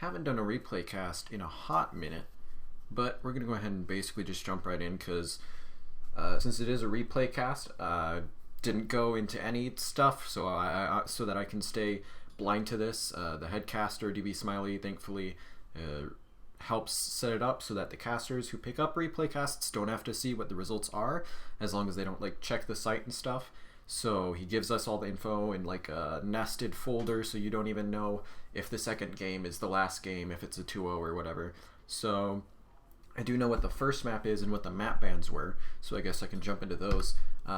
Haven't done a replay cast in a hot minute, but we're going to go ahead and basically just jump right in because since it is a replay cast, didn't go into any stuff so that I can stay blind to this. The headcaster, DB Smiley, thankfully helps set it up so that the casters who pick up replay casts don't have to see what the results are, as long as they don't like check the site and stuff. So he gives us all the info in like a nested folder, so you don't even know if the second game is the last game, if it's a 2-0 or whatever. So I do know what the first map is and what the map bans were, so I guess I can jump into those.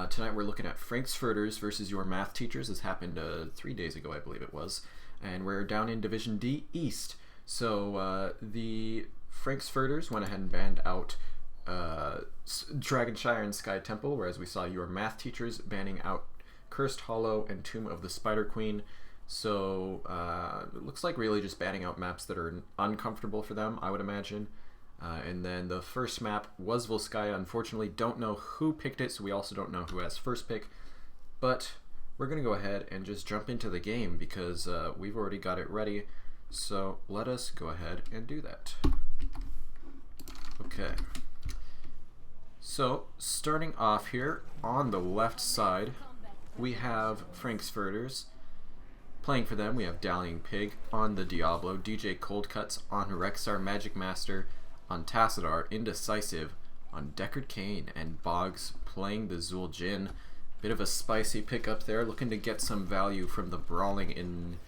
Tonight we're looking at Frank's Furters versus your math teachers. This happened 3 days ago, I believe it was, and we're down in Division D East. So the Frank's Furters went ahead and banned out Dragonshire and Sky Temple, whereas we saw your math teachers banning out Cursed Hollow and Tomb of the Spider Queen. So it looks like really just banning out maps that are uncomfortable for them, I would imagine. And then the first map was Volskaya. Unfortunately, don't know who picked it, so we also don't know who has first pick. But we're going to go ahead and just jump into the game because we've already got it ready. So let us go ahead and do that. Okay. So starting off here on the left side, we have Frank's Furters. Playing for them, we have Dallying Pig on the Diablo, DJ Cold Cuts on Rexar Magic Master, on Tassadar, Indecisive, on Deckard Cain, and Boggs playing the zul'jin. Bit of a spicy pick up there, looking to get some value from the brawling in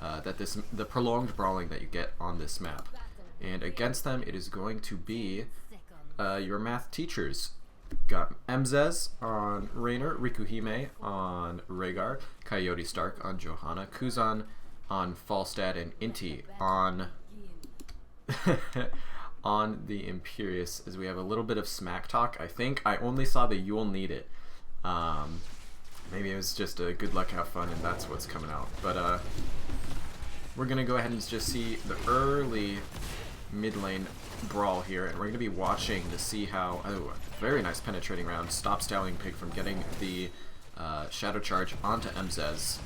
the prolonged brawling that you get on this map. And against them, it is going to be your math teachers. Got Mzez on Raynor, Rikuhime on Rhaegar, Coyote Stark on Johanna, Kuzan on Falstad, and Inti on on the Imperious, as we have a little bit of smack talk. I think I only saw the "you'll need it." Maybe it was just a good luck, have fun, and that's what's coming out. But we're gonna go ahead and just see the early mid lane brawl here, and we're gonna be watching to see how very nice penetrating round stops Dallying Pig from getting the shadow charge onto Mzez.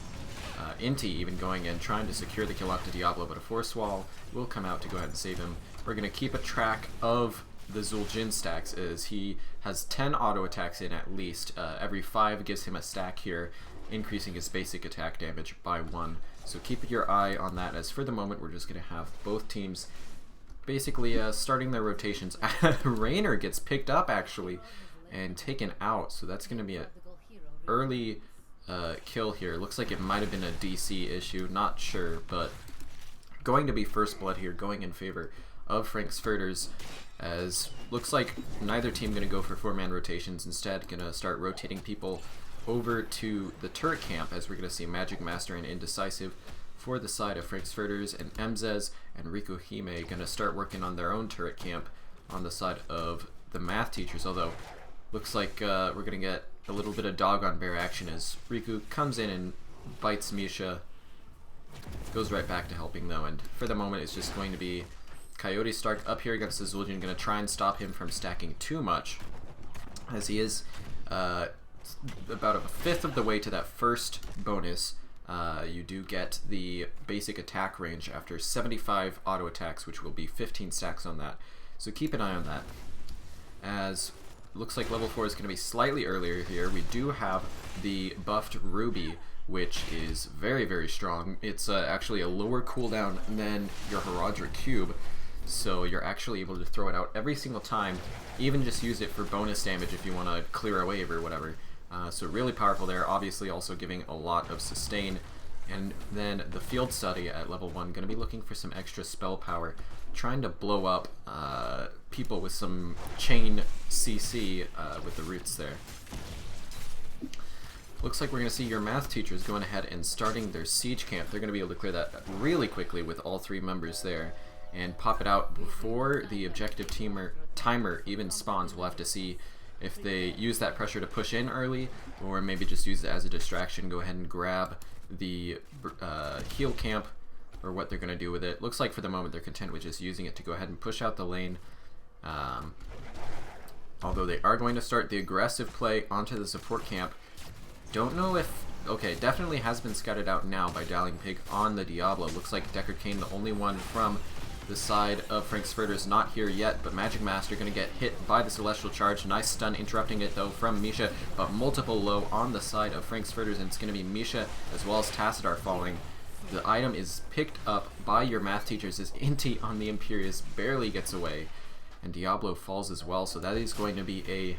Inti even going in trying to secure the kill onto Diablo, but a force wall will come out to go ahead and save him. We're gonna keep a track of the zul'jin stacks, as he has 10 auto attacks in at least. Every 5 gives him a stack here, increasing his basic attack damage by 1. So keep your eye on that, as for the moment we're just going to have both teams basically starting their rotations. Raynor gets picked up actually and taken out, so that's going to be an early kill here. Looks like it might have been a DC issue, not sure, but going to be first blood here, going in favor of Frank's Furters, as looks like neither team going to go for 4-man rotations, instead going to start rotating people over to the turret camp, as we're going to see Magic Master and Indecisive for the side of Frank's Furters, and Mzez and Rikuhime going to start working on their own turret camp on the side of the math teachers, although looks like we're going to get a little bit of dog on bear action as Riku comes in and bites Misha, goes right back to helping though, and for the moment it's just going to be Coyote Stark up here against the zul'jin, going to try and stop him from stacking too much, as he is about a fifth of the way to that first bonus. You do get the basic attack range after 75 auto attacks, which will be 15 stacks on that. So keep an eye on that, as looks like level 4 is going to be slightly earlier here. We do have the buffed Ruby, which is very, very strong. It's actually a lower cooldown than your Herodric Cube, so you're actually able to throw it out every single time, even just use it for bonus damage if you want to clear a wave or whatever. So really powerful there, obviously also giving a lot of sustain. And then the Field Study at level 1, going to be looking for some extra spell power, trying to blow up people with some chain CC with the roots there. Looks like we're going to see your math teachers going ahead and starting their siege camp. They're going to be able to clear that really quickly with all 3 members there and pop it out before the objective timer even spawns. We'll have to see if they use that pressure to push in early, or maybe just use it as a distraction, go ahead and grab the heal camp, or what they're going to do with it. Looks like for the moment they're content with just using it to go ahead and push out the lane. Although they are going to start the aggressive play onto the support camp. Don't know if... Okay, definitely has been scouted out now by Dallying Pig on the Diablo. Looks like Deckard Cain, the only one from the side of Frank's Furters not here yet, but Magic Master going to get hit by the Celestial Charge. Nice stun interrupting it though from Misha, but multiple low on the side of Frank's Furters, and it's going to be Misha as well as Tassadar falling. The item is picked up by your math teachers as Inti on the Imperious barely gets away, and Diablo falls as well, so that is going to be a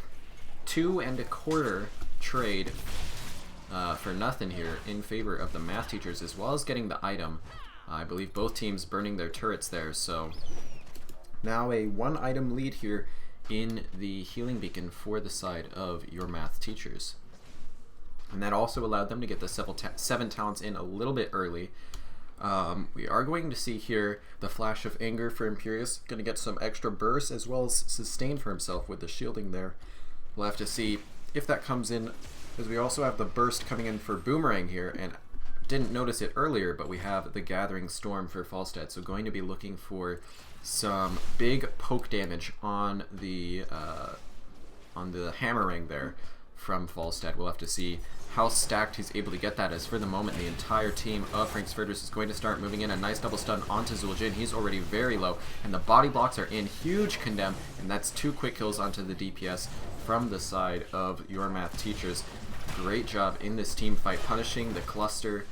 2 1/4 trade for nothing here in favor of the math teachers, as well as getting the item. I believe both teams burning their turrets there, so now a 1 item lead here in the healing beacon for the side of your math teachers. And that also allowed them to get the 7 talents in a little bit early. We are going to see here the Flash of Anger for Imperious, going to get some extra burst as well as sustain for himself with the shielding there. We'll have to see if that comes in, because we also have the burst coming in for Boomerang here, and didn't notice it earlier, but we have the Gathering Storm for Falstad, so going to be looking for some big poke damage on the Hammerang there from Falstad. We'll have to see how stacked he's able to get that, as for the moment the entire team of Frank's Furters is going to start moving in. A nice double stun onto zul'jin. He's already very low, and the body blocks are in. Huge condemn, and that's 2 quick kills onto the DPS from the side of your math teachers. Great job in this team fight, punishing the cluster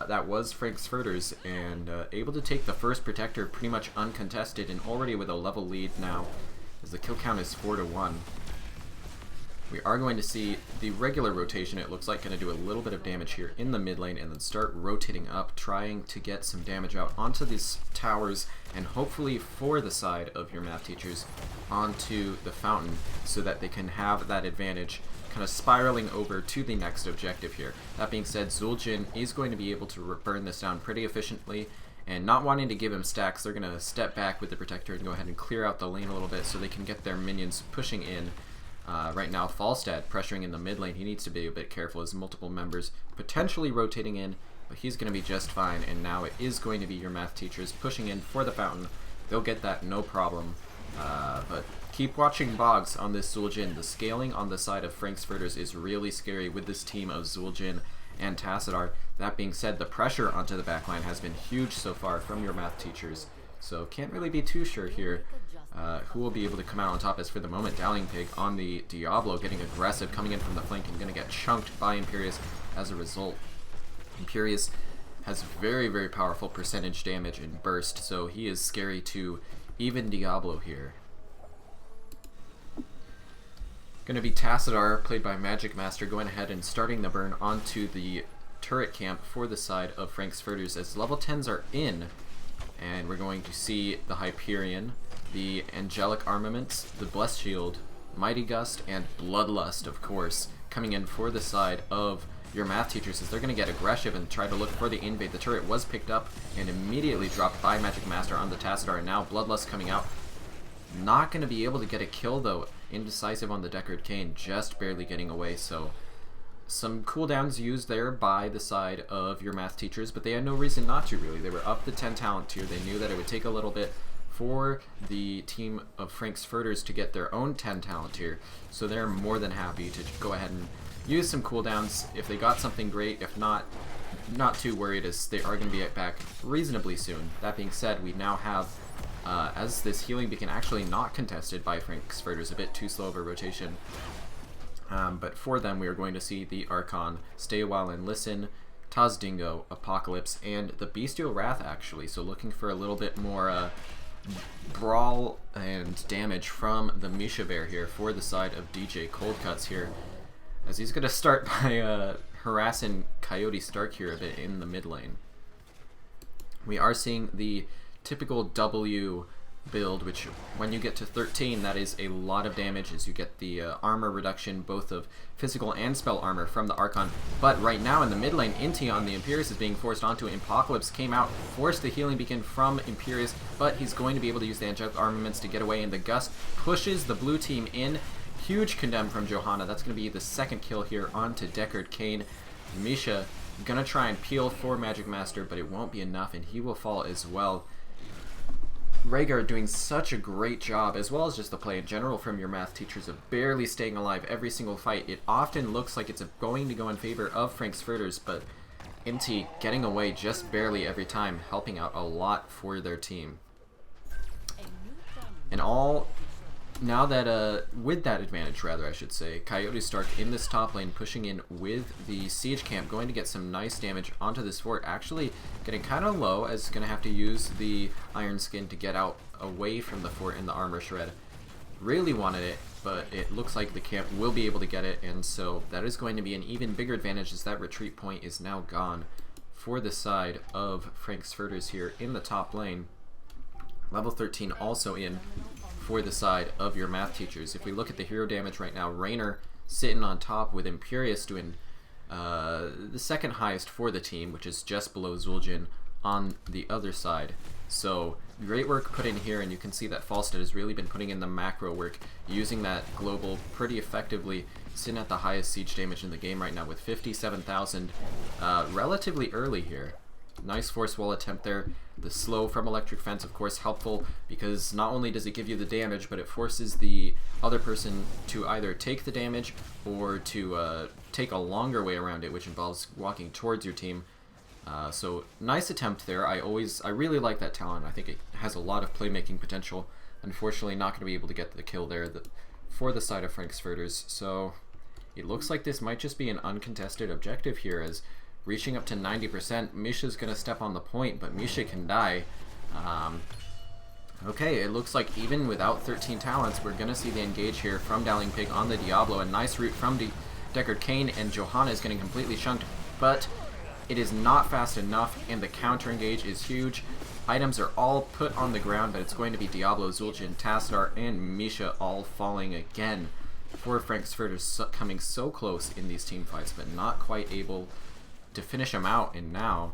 that was Frank's Furters, and able to take the first protector pretty much uncontested, and already with a level lead now, as the kill count is 4 to 1. We are going to see the regular rotation, it looks like, going to do a little bit of damage here in the mid lane, and then start rotating up, trying to get some damage out onto these towers, and hopefully for the side of your math teachers onto the fountain, so that they can have that advantage kind of spiraling over to the next objective here. That being said, zul'jin is going to be able to burn this down pretty efficiently, and not wanting to give him stacks, they're going to step back with the protector and go ahead and clear out the lane a little bit so they can get their minions pushing in. Right now, Falstad pressuring in the mid lane. He needs to be a bit careful as multiple members potentially rotating in, but he's going to be just fine, and now it is going to be your math teachers pushing in for the fountain. They'll get that no problem, but keep watching Boggs on this zul'jin. The scaling on the side of Frank's Furters is really scary with this team of zul'jin and Tassadar. That being said, the pressure onto the backline has been huge so far from your math teachers, so can't really be too sure here who will be able to come out on top. As for the moment, Dowling Pig on the Diablo getting aggressive, coming in from the flank, and going to get chunked by Imperious as a result. Imperious has very, very powerful percentage damage and burst, so he is scary to even Diablo here. Going to be Tassadar, played by Magic Master, going ahead and starting the burn onto the turret camp for the side of Frank's Furters, as level 10s are in, and we're going to see the Hyperion, the Angelic Armaments, the Blessed Shield, Mighty Gust, and Bloodlust, of course, coming in for the side of your math teachers, as they're going to get aggressive and try to look for the invade. The turret was picked up and immediately dropped by Magic Master on the Tassadar, and now Bloodlust coming out. Not going to be able to get a kill though. Indecisive on the Deckard Cain, just barely getting away, so some cooldowns used there by the side of your math teachers, but they had no reason not to, really. They were up the 10 talent tier. They knew that it would take a little bit for the team of Frank's Furters to get their own 10 talent tier, so they're more than happy to go ahead and use some cooldowns. If they got something, great. If not, not too worried, as they are going to be back reasonably soon. That being said, we now have as this healing beacon actually not contested by Frank's Furters, a bit too slow of a rotation. But for them, we are going to see the Archon, Stay a While and Listen, Taz Dingo, Apocalypse, and the Bestial Wrath, actually. So looking for a little bit more brawl and damage from the Misha Bear here for the side of DJ Cold Cuts here, as he's going to start by harassing Coyote Stark here a bit in the mid lane. We are seeing the typical W build, which when you get to 13, that is a lot of damage, as you get the armor reduction, both of physical and spell armor from the Archon. But right now in the mid lane, Inti on the Imperious is being forced onto it. Apocalypse came out, forced the healing beacon from Imperious, but he's going to be able to use the Angelic Armaments to get away, and the Gust pushes the blue team in. Huge condemn from Johanna. That's going to be the second kill here onto Deckard Cain. Misha gonna try and peel for Magic Master, but it won't be enough, and he will fall as well. Rhaegar doing such a great job, as well as just the play in general from your math teachers, of barely staying alive every single fight. It often looks like it's going to go in favor of Frank's Furters, but Inti getting away just barely every time, helping out a lot for their team. And now that with that advantage, rather I should say, Coyote Stark in this top lane pushing in with the siege camp, going to get some nice damage onto this fort, actually getting kind of low as going to have to use the Iron Skin to get out away from the fort in the armor shred. Really wanted it, but it looks like the camp will be able to get it, and so that is going to be an even bigger advantage as that retreat point is now gone for the side of Frank's Furters here in the top lane. Level 13 also in for the side of your math teachers. If we look at the hero damage right now, Raynor sitting on top with Imperius doing the second highest for the team, which is just below zul'jin on the other side. So great work put in here, and you can see that Falstad has really been putting in the macro work, using that global pretty effectively, sitting at the highest siege damage in the game right now with 57,000 relatively early here. Nice force wall attempt there. The slow from Electric Fence, of course, helpful because not only does it give you the damage, but it forces the other person to either take the damage or to take a longer way around it, which involves walking towards your team. So nice attempt there. I really like that talent. I think it has a lot of playmaking potential. Unfortunately, not going to be able to get the kill there for the side of Frank's Furters. So it looks like this might just be an uncontested objective here, as reaching up to 90%. Misha's going to step on the point, but Misha can die. Okay, it looks like even without 13 talents, we're going to see the engage here from Dowling Pig on the Diablo. A nice route from Deckard Cain, and Johanna is getting completely shunked, but it is not fast enough, and the counter engage is huge. Items are all put on the ground, but it's going to be Diablo, zul'jin, Tassadar, and Misha all falling again for Frank's Furters, coming so close in these team fights, but not quite able to finish him out. And now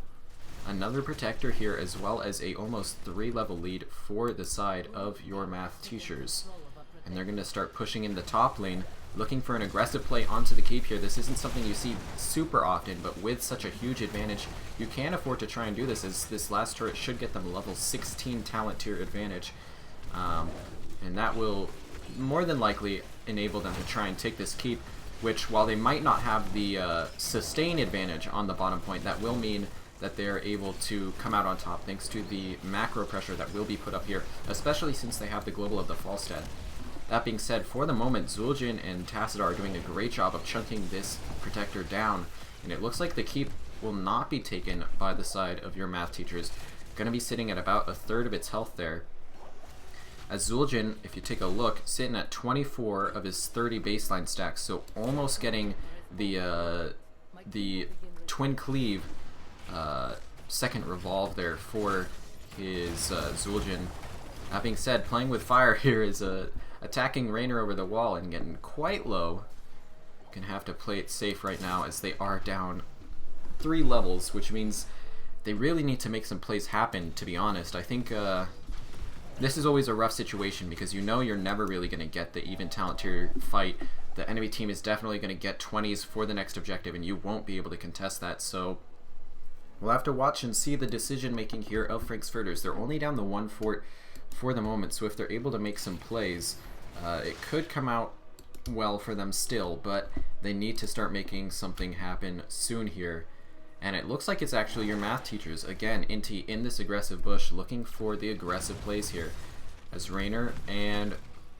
another protector here, as well as a almost 3-level lead for the side of your math teachers. And they're going to start pushing in the top lane, looking for an aggressive play onto the keep here. This isn't something you see super often, but with such a huge advantage, you can afford to try and do this, as this last turret should get them a level 16 talent tier advantage. And that will more than likely enable them to try and take this keep, which, while they might not have the sustain advantage on the bottom point, that will mean that they're able to come out on top thanks to the macro pressure that will be put up here, especially since they have the global of the Falstad. That being said, for the moment, zul'jin and Tassadar are doing a great job of chunking this protector down, and it looks like the keep will not be taken by the side of your math teachers. Going to be sitting at about 1/3 of its health there. As zul'jin, if you take a look, sitting at 24 of his 30 baseline stacks, so almost getting the twin cleave second revolve there for his zul'jin. That being said, playing with fire here is attacking Raynor over the wall and getting quite low. Gonna have to play it safe right now, as they are down 3 levels, which means they really need to make some plays happen, to be honest. I think this is always a rough situation, because you know you're never really going to get the even talent tier fight. The enemy team is definitely going to get 20s for the next objective, and you won't be able to contest that. So we'll have to watch and see the decision making here of Frank's Furters. They're only down the 1 fort for the moment, so if they're able to make some plays, it could come out well for them still, but they need to start making something happen soon here. And it looks like it's actually your math teachers, again, Inti in this aggressive bush, looking for the aggressive plays here, as Raynor and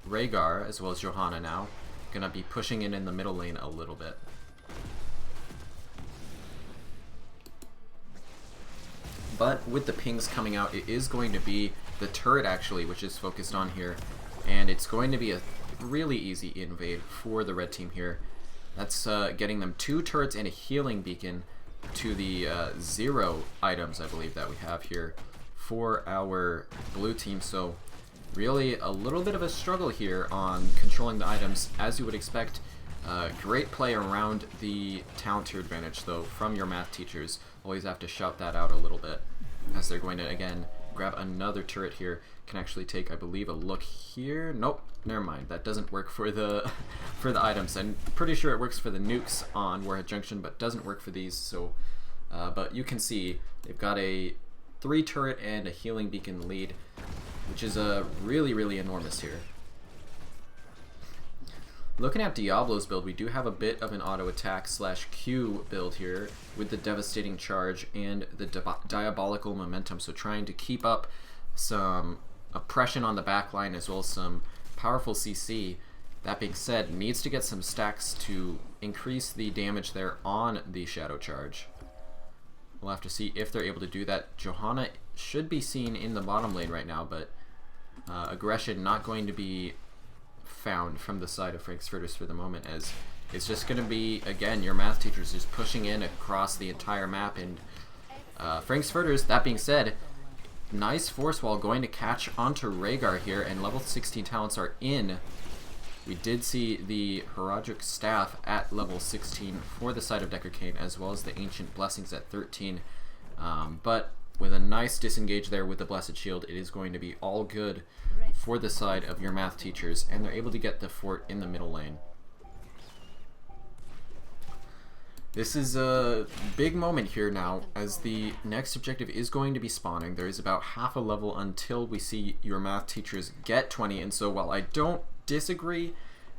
Rhaegar, as well as Johanna now, gonna be pushing in the middle lane a little bit. But with the pings coming out, it is going to be the turret, actually, which is focused on here, and it's going to be a really easy invade for the red team here. That's getting them 2 turrets and a healing beacon to the 0 items, I believe, that we have here for our blue team. So really a little bit of a struggle here on controlling the items, as you would expect. Great play around the talent tier advantage, though, from your math teachers. Always have to shout that out a little bit, as they're going to, again, grab another turret here. Can actually take, I believe, a look here. Nope, never mind. That doesn't work for the items. I'm pretty sure it works for the nukes on Warhead Junction, but doesn't work for these. So, but you can see they've got a 3 turret and a healing beacon lead, which is really, really enormous here. Looking at Diablo's build, we do have a bit of an auto attack / Q build here with the devastating charge and the diabolical momentum. So trying to keep up some oppression on the back line as well as some powerful CC. That being said, needs to get some stacks to increase the damage there on the Shadow Charge. We'll have to see if they're able to do that. Johanna should be seen in the bottom lane right now, but aggression not going to be found from the side of Furters for the moment, as it's just going to be, again, your math teachers just pushing in across the entire map. And Furters, that being said, nice force wall going to catch onto Rhaegar here, and level 16 talents are in. We did see the Heraldric Staff at level 16 for the side of Decker Kane, as well as the Ancient Blessings at 13. But with a nice disengage there with the Blessed Shield, it is going to be all good for the side of your math teachers, and they're able to get the fort in the middle lane. This is a big moment here now, as the next objective is going to be spawning. There is about half a level until we see your math teachers get 20, and so while I don't disagree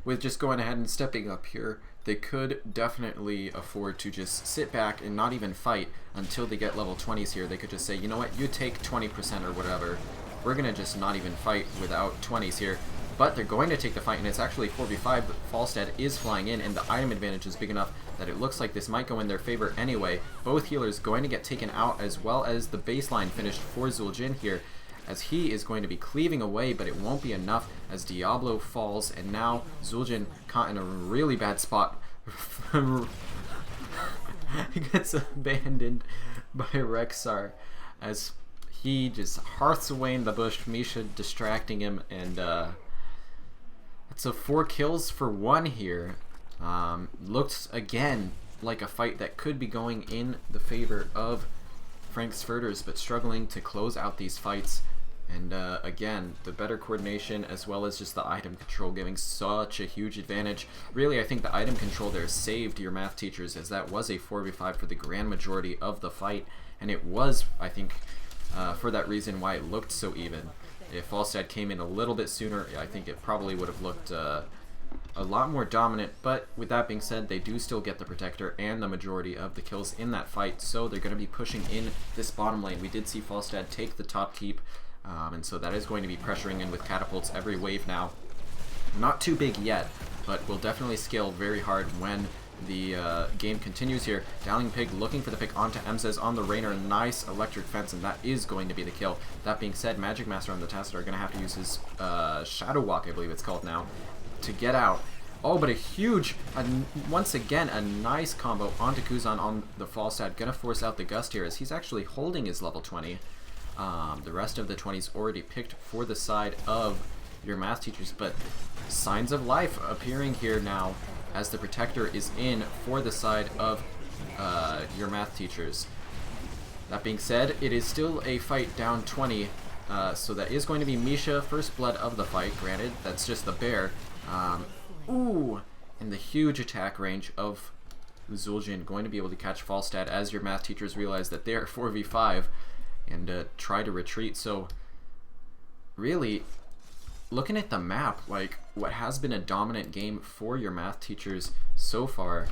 with just going ahead and stepping up here, they could definitely afford to just sit back and not even fight until they get level 20s here. They could just say, you know what, you take 20% or whatever. We're going to just not even fight without 20s here. But they're going to take the fight, and it's actually 4v5, but Falstad is flying in, and the item advantage is big enough that it looks like this might go in their favor anyway. Both healers going to get taken out, as well as the baseline finished for zul'jin here, as he is going to be cleaving away, but it won't be enough as Diablo falls, and now zul'jin caught in a really bad spot. He gets abandoned by Rexar as he just hearths away in the bush, Misha distracting him, and it's a 4 kills for 1 here. Looks again like a fight that could be going in the favor of Furters, but struggling to close out these fights. And again, the better coordination as well as just the item control giving such a huge advantage. Really, I think the item control there saved your math teachers, as that was a 4v5 for the grand majority of the fight. And it was, I think, for that reason why it looked so even. If Falstad came in a little bit sooner, I think it probably would have looked a lot more dominant. But with that being said, they do still get the Protector and the majority of the kills in that fight, so they're going to be pushing in this bottom lane. We did see Falstad take the top keep, and so that is going to be pressuring in with catapults every wave now. Not too big yet, but will definitely scale very hard when the game continues here. Dowling Pig looking for the pick onto Emzes on the Rainer. Nice electric fence, and that is going to be the kill. That being said, Magic Master on the Tacet are going to have to use his Shadow Walk, I believe it's called now, to get out. Oh, but a huge, once again, a nice combo onto Kuzan on the Falstad. Going to force out the Gust here, as he's actually holding his level 20. The rest of the 20s already picked for the side of your math teachers, but signs of life appearing here now as the Protector is in for the side of your math teachers. That being said, it is still a fight down 20, so that is going to be Misha, first blood of the fight. Granted, that's just the bear. Ooh, and the huge attack range of zul'jin going to be able to catch Falstad as your math teachers realize that they are 4v5 and try to retreat. So really, looking at the map, like what has been a dominant game for your math teachers so far,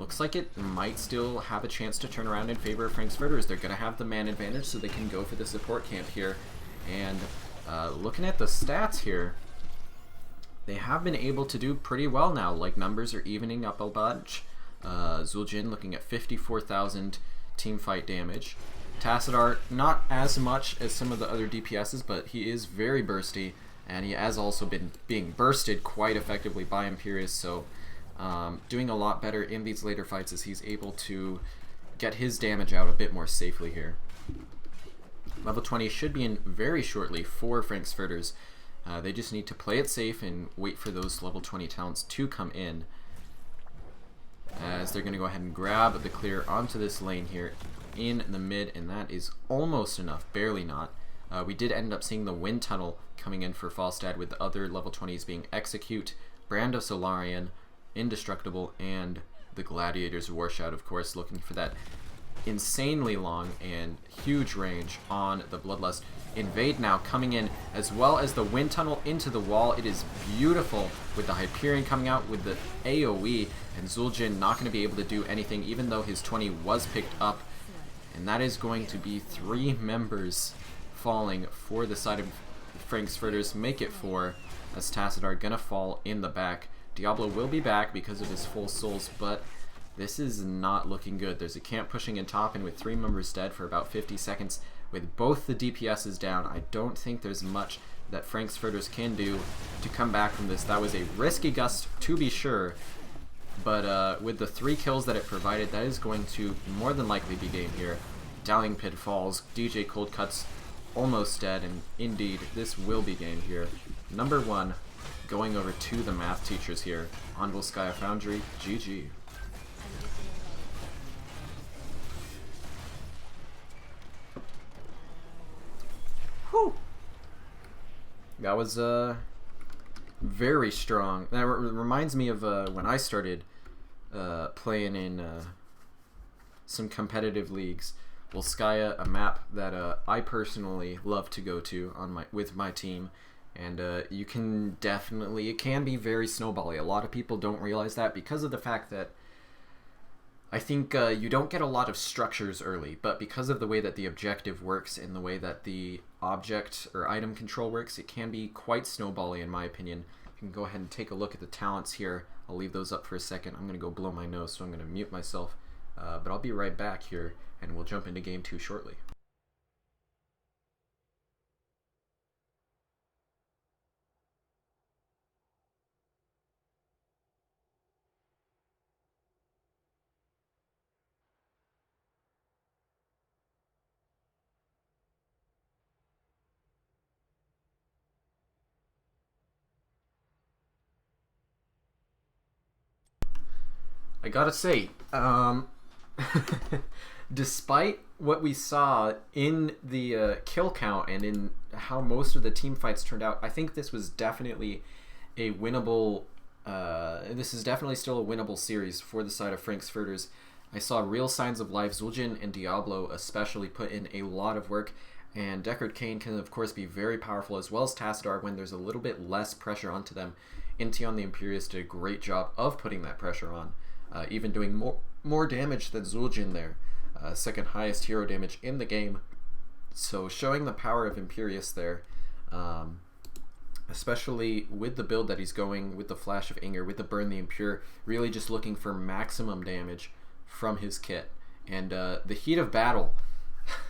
looks like it might still have a chance to turn around in favor of Furters. They're going to have the man advantage, so they can go for the support camp here. And looking at the stats here, they have been able to do pretty well now. Like, numbers are evening up a bunch. zul'jin looking at 54,000 team fight damage. Tacet not as much as some of the other DPSs, but he is very bursty, and he has also been being bursted quite effectively by Imperius, so doing a lot better in these later fights as he's able to get his damage out a bit more safely here. Level 20 should be in very shortly for Furters. They just need to play it safe and wait for those level 20 talents to come in, as they're going to go ahead and grab the clear onto this lane here in the mid, and that is almost enough, barely not. We did end up seeing the Wind Tunnel coming in for Falstad, with the other level 20s being Execute, Brand of Solarian, Indestructible, and the Gladiator's War Shout, of course, looking for that insanely long and huge range on the Bloodlust. Invade now coming in, as well as the Wind Tunnel into the wall. It is beautiful with the Hyperion coming out with the AoE, and zul'jin not going to be able to do anything even though his 20 was picked up. And that is going to be 3 members falling for the side of Frank's Furters make it 4, as Tassadar gonna fall in the back. Diablo will be back because of his full souls, but this is not looking good. There's a camp pushing in top, and with 3 members dead for about 50 seconds, with both the DPSs down, I don't think there's much that Frank's Furters can do to come back from this. That was a risky gust, to be sure, but with the 3 kills that it provided, that is going to more than likely be game here. Dowling Pit falls, DJ Cold Cuts almost dead, and indeed, this will be game here. Number 1, going over to the math teachers here. On Volskaya Foundry, GG. Whew. That was very strong. That reminds me of when I started playing in some competitive leagues. Volskaya, a map that I personally love to go to on with my team, and you can definitely, it can be very snowbally. A lot of people don't realize that because of the fact that I think you don't get a lot of structures early, but because of the way that the objective works and the way that the object or item control works, it can be quite snowbally in my opinion. You can go ahead and take a look at the talents here. I'll leave those up for a second. I'm going to go blow my nose, so I'm going to mute myself. But I'll be right back here, and we'll jump into game 2 shortly. I gotta say, despite what we saw in the kill count and in how most of the team fights turned out, I think this was definitely a winnable, this is definitely still a winnable series for the side of Frank's Furters. I saw real signs of life. zul'jin and Diablo especially put in a lot of work, and Deckard Cain can of course be very powerful, as well as Tassadar when there's a little bit less pressure onto them. Intion the Imperius did a great job of putting that pressure on. Even doing more damage than zul'jin there. Second highest hero damage in the game. So showing the power of Imperius there, especially with the build that he's going, with the Flash of Anger, with the Burn the Impure, really just looking for maximum damage from his kit. And the Heat of Battle,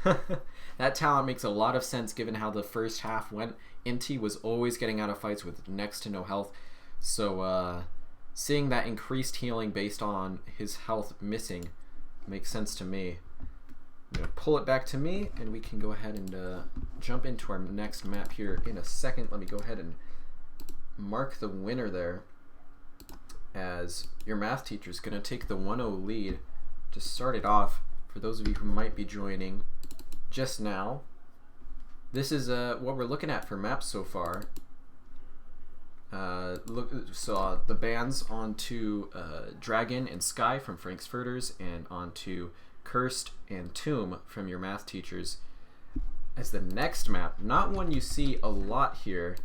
that talent makes a lot of sense given how the first half went. Inti was always getting out of fights with next to no health. So seeing that increased healing based on his health missing makes sense to me. I'm going to pull it back to me, and we can go ahead and jump into our next map here in a second. Let me go ahead and mark the winner there, as your math teacher is going to take the 1-0 lead to start it off. For those of you who might be joining just now, this is what we're looking at for maps so far. So the bans onto Dragon and Sky from Frank's Furters, and onto Cursed and Tomb from your math teachers. As the next map, not one you see a lot here,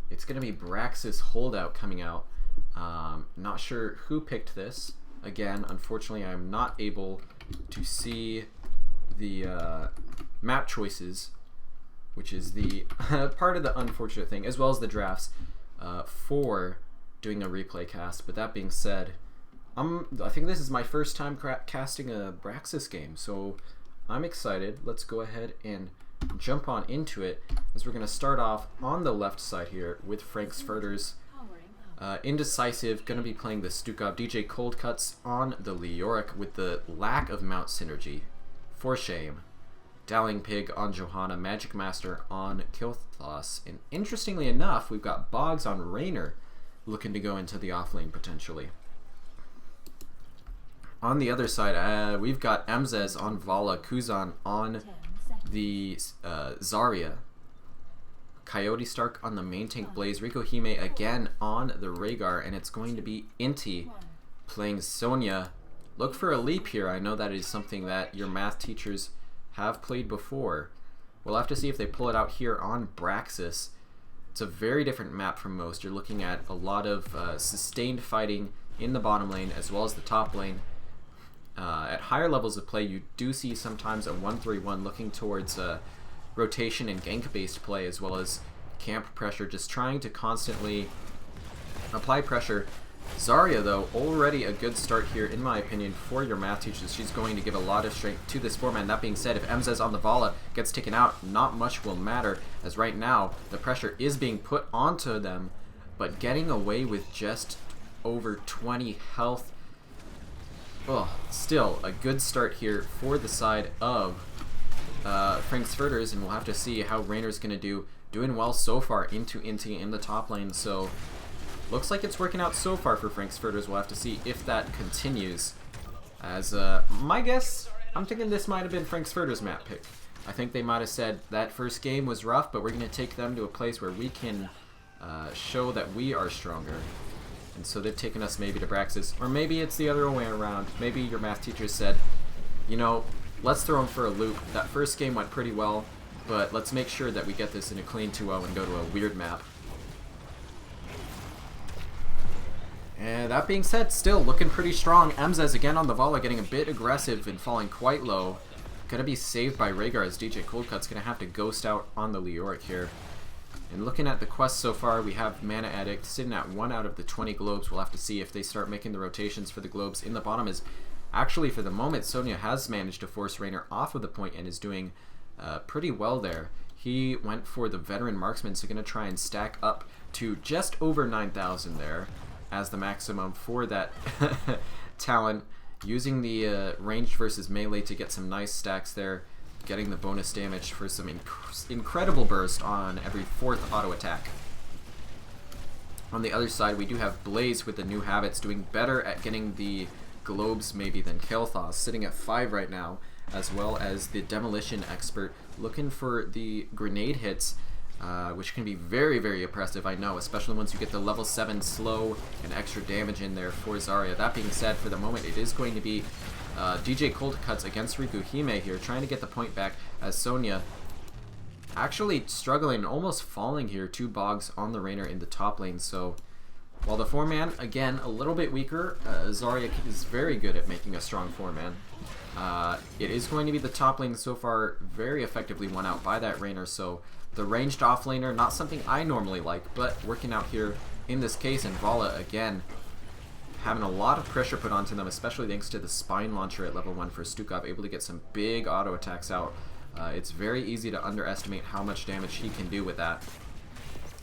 it's going to be Braxis Holdout coming out. Not sure who picked this. Again, unfortunately, I'm not able to see the map choices, which is the part of the unfortunate thing, as well as the drafts. For doing a replay cast. But that being said, I think this is my first time casting a Braxis game, so I'm excited. Let's go ahead and jump on into it, as we're going to start off on the left side here with Frank's Furters. Indecisive, going to be playing the Stukov. DJ Cold Cuts on the Leoric with the lack of mount synergy. For shame. Dowling Pig on Johanna, Magic Master on Kilthos, and interestingly enough, we've got Boggs on Raynor, looking to go into the offlane potentially. On the other side, we've got Emzes on Vala, Kuzan on the Zarya, Coyote Stark on the main tank Blaze, Rico Hime again on the Rhaegar, and it's going to be Inti playing Sonya. Look for a leap here. I know that is something that your math teachers have played before. We'll have to see if they pull it out here on Braxis. It's a very different map from most. You're looking at a lot of sustained fighting in the bottom lane as well as the top lane. At higher levels of play, you do see sometimes a 1-3-1 looking towards rotation and gank-based play, as well as camp pressure, just trying to constantly apply pressure. Zarya, though, already a good start here, in my opinion, for your math teachers. She's going to give a lot of strength to this 4-man. That being said, if MZ's on the Vala gets taken out, not much will matter, as right now the pressure is being put onto them, but getting away with just over 20 health. Oh, still a good start here for the side of Frank's Furters, and we'll have to see how Raynor's going to do. Doing well so far into Inti in the top lane, so looks like it's working out so far for Frank's Furters. We'll have to see if that continues. As my guess, I'm thinking this might have been Frank's Furters map pick. I think they might have said that first game was rough, but we're going to take them to a place where we can show that we are stronger. And so they've taken us maybe to Braxis, or maybe it's the other way around. Maybe your math teacher said, you know, let's throw them for a loop. That first game went pretty well, but let's make sure that we get this in a clean 2-0 and go to a weird map. And that being said, still looking pretty strong. MZ's again on the Vala, getting a bit aggressive and falling quite low. Gonna be saved by Rhaegar, as DJ Coldcut's gonna have to ghost out on the Leoric here. And looking at the quest so far, we have Mana Addict sitting at 1 out of the 20 globes. We'll have to see if they start making the rotations for the globes. In the bottom is actually, for the moment, Sonya has managed to force Raynor off of the point and is doing pretty well there. He went for the Veteran Marksman, so going to try and stack up to just over 9,000 there as the maximum for that talent, using the ranged versus melee to get some nice stacks there, getting the bonus damage for some incredible burst on every 4th auto attack. On the other side, we do have Blaze with the new habits, doing better at getting the globes maybe than Kael'thas, sitting at 5 right now, as well as the Demolition Expert, looking for the grenade hits, which can be very, very oppressive, I know, especially once you get the level 7 slow and extra damage in there for Zarya. That being said, for the moment, it is going to be DJ Coldcuts against Riku Hime here, trying to get the point back, as Sonya actually struggling and almost falling here. 2 bogs on the Raynor in the top lane, so while the 4-man, again, a little bit weaker, Zarya is very good at making a strong 4-man. It is going to be the top lane so far, very effectively won out by that Raynor, so the ranged offlaner, not something I normally like, but working out here in this case. And Vala, again, having a lot of pressure put onto them, especially thanks to the Spine Launcher at level 1 for Stukov, able to get some big auto attacks out. It's very easy to underestimate how much damage he can do with that.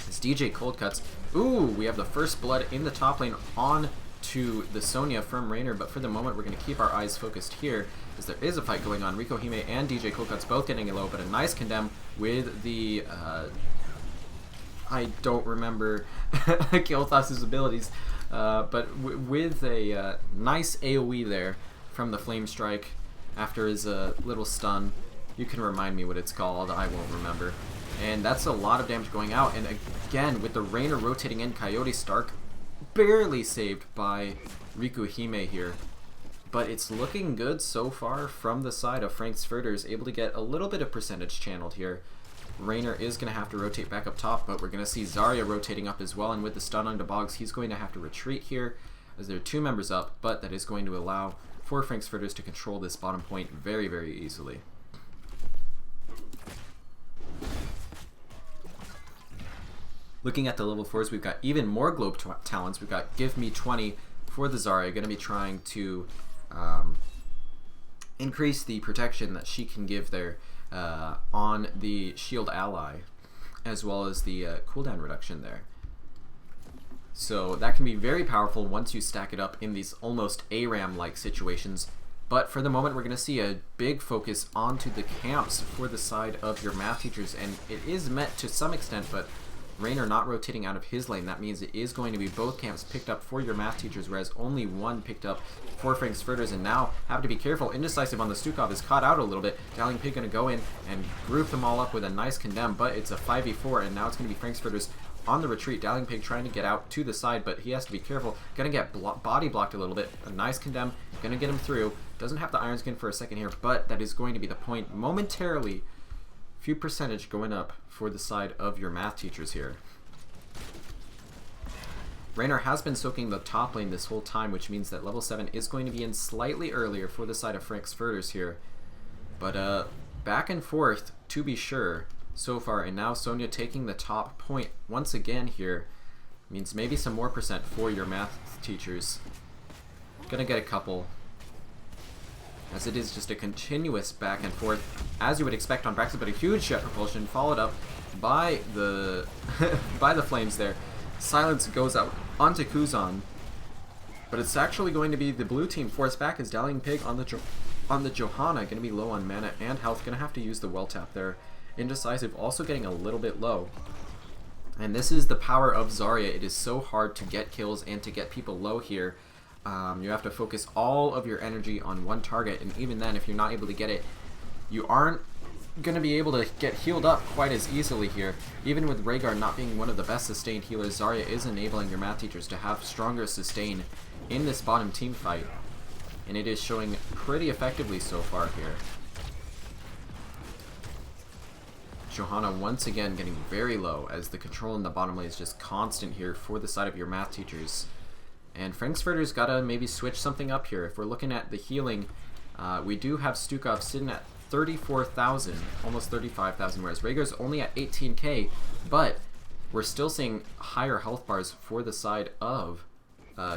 It's DJ Coldcuts. Ooh, we have the first blood in the top lane on to the Sonya from Raynor, but for the moment we're going to keep our eyes focused here, as there is a fight going on. Riku Hime and DJ Coldcuts both getting a low, but a nice condemn with the I don't remember Kael'thas' abilities, but with a nice AoE there from the Flame Strike after his little stun. You can remind me what it's called, I won't remember. And that's a lot of damage going out, and again, with the Raynor rotating in, Coyote Stark barely saved by Riku Hime here. But it's looking good so far from the side of Frank's Furters, able to get a little bit of percentage channeled here. Raynor is going to have to rotate back up top, but we're going to see Zarya rotating up as well, and with the stun onto Boggs, he's going to have to retreat here, as there are 2 members up, but that is going to allow for Frank's Furters to control this bottom point very, very easily. Looking at the level 4s, we've got even more globe talents. We've got Give Me 20 for the Zarya, going to be trying to increase the protection that she can give there on the shield ally, as well as the cooldown reduction there. So that can be very powerful once you stack it up in these almost ARAM-like situations. But for the moment, we're going to see a big focus onto the camps for the side of your math teachers, and it is met to some extent, but Raynor not rotating out of his lane. That means it is going to be both camps picked up for your math teachers, whereas only one picked up for Frank's Furters, and now have to be careful. Indecisive on the Stukov is caught out a little bit. Dowling Pig going to go in and group them all up with a nice condemn, but it's a 5v4, and now it's going to be Frank's Furters on the retreat. Dowling Pig trying to get out to the side, but he has to be careful. Going to get body blocked a little bit. A nice condemn. Going to get him through. Doesn't have the Iron Skin for a second here, but that is going to be the point momentarily. Few percentage going up for the side of your math teachers here. Raynor has been soaking the top lane this whole time, which means that level 7 is going to be in slightly earlier for the side of Frank's Furters here. But back and forth, to be sure. so far, and now Sonya taking the top point once again here. Means maybe some more percent for your math teachers. Gonna get a couple, as it is just a continuous back and forth, as you would expect on Braxton, but a huge jet propulsion followed up by the by the flames there. Silence goes out onto Kuzan, but it's actually going to be the blue team forced back as Dallying Pig on the Johanna, going to be low on mana and health, going to have to use the well tap there. Indecisive also getting a little bit low. And this is the power of Zarya. It is so hard to get kills and to get people low here. You have to focus all of your energy on one target, and even then, if you're not able to get it, you aren't going to be able to get healed up quite as easily here. Even with Rhaegar not being one of the best sustained healers, Zarya is enabling your math teachers to have stronger sustain in this bottom team fight, and it is showing pretty effectively so far here. Johanna once again getting very low, as the control in the bottom lane is just constant here for the side of your math teachers. And Furters gotta maybe switch something up here. If we're looking at the healing, we do have Stukov sitting at 34,000, almost 35,000, whereas Rhaegar's only at 18k, but we're still seeing higher health bars for the side of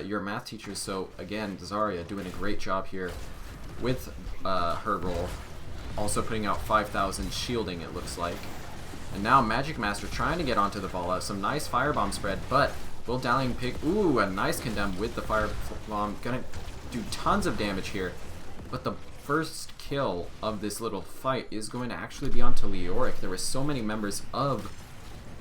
your math teachers. So again, Zarya doing a great job here with her role. Also putting out 5,000 shielding, it looks like. And now Magic Master trying to get onto the Vala. Some nice firebomb spread, but will Dallying Pig... Ooh, a nice condemn with the firebomb. Gonna do tons of damage here. But the first kill of this little fight is going to actually be onto Leoric. There were so many members of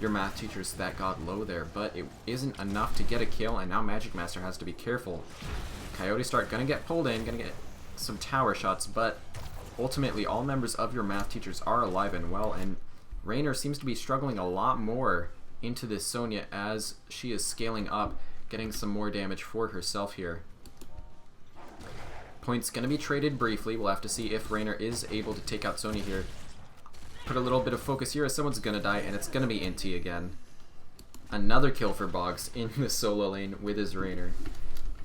your math teachers that got low there, but it isn't enough to get a kill, and now Magic Master has to be careful. Coyote Stark gonna get pulled in, gonna get some tower shots, but ultimately all members of your math teachers are alive and well, and Raynor seems to be struggling a lot more into this Sonya as she is scaling up, getting some more damage for herself here. Points gonna be traded briefly. We'll have to see if Raynor is able to take out Sonya here. Put a little bit of focus here as someone's gonna die, and it's gonna be Inti again. Another kill for Boggs in the solo lane with his Raynor.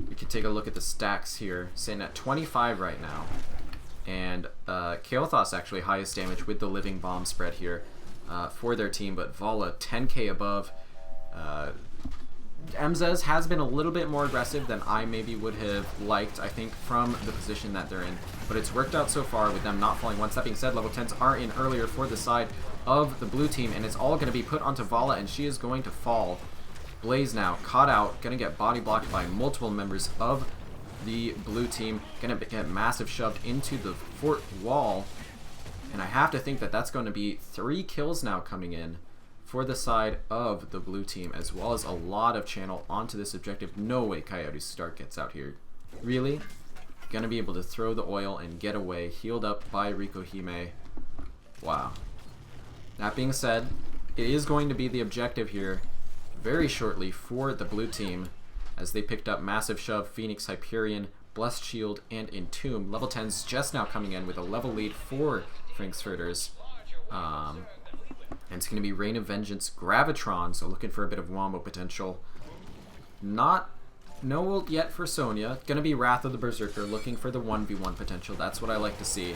We can take a look at the stacks here, sitting at 25 right now. And Kael'thas actually highest damage with the living bomb spread here for their team, but Vala 10k above. MZES has been a little bit more aggressive than I maybe would have liked, I think, from the position that they're in, but it's worked out so far with them not falling once. That being said, level 10s are in earlier for the side of the blue team, and it's all going to be put onto Vala, and she is going to fall. Blaze now caught out, going to get body blocked by multiple members of the blue team, gonna get massive shoved into the fort wall, and I have to think that that's going to be 3 kills now coming in for the side of the blue team, as well as a lot of channel onto this objective. No way Coyote Stark gets out here. Really? Gonna be able to throw the oil and get away, healed up by Riko Hime. Wow. That being said, it is going to be the objective here very shortly for the blue team, as they picked up Massive Shove, Phoenix, Hyperion, Blessed Shield, and Entomb. Level 10's just now coming in with a level lead for Furters. And it's going to be Rain of Vengeance, Gravitron, so looking for a bit of Wombo potential. No ult yet for Sonya. Going to be Wrath of the Berserker, looking for the 1v1 potential. That's what I like to see.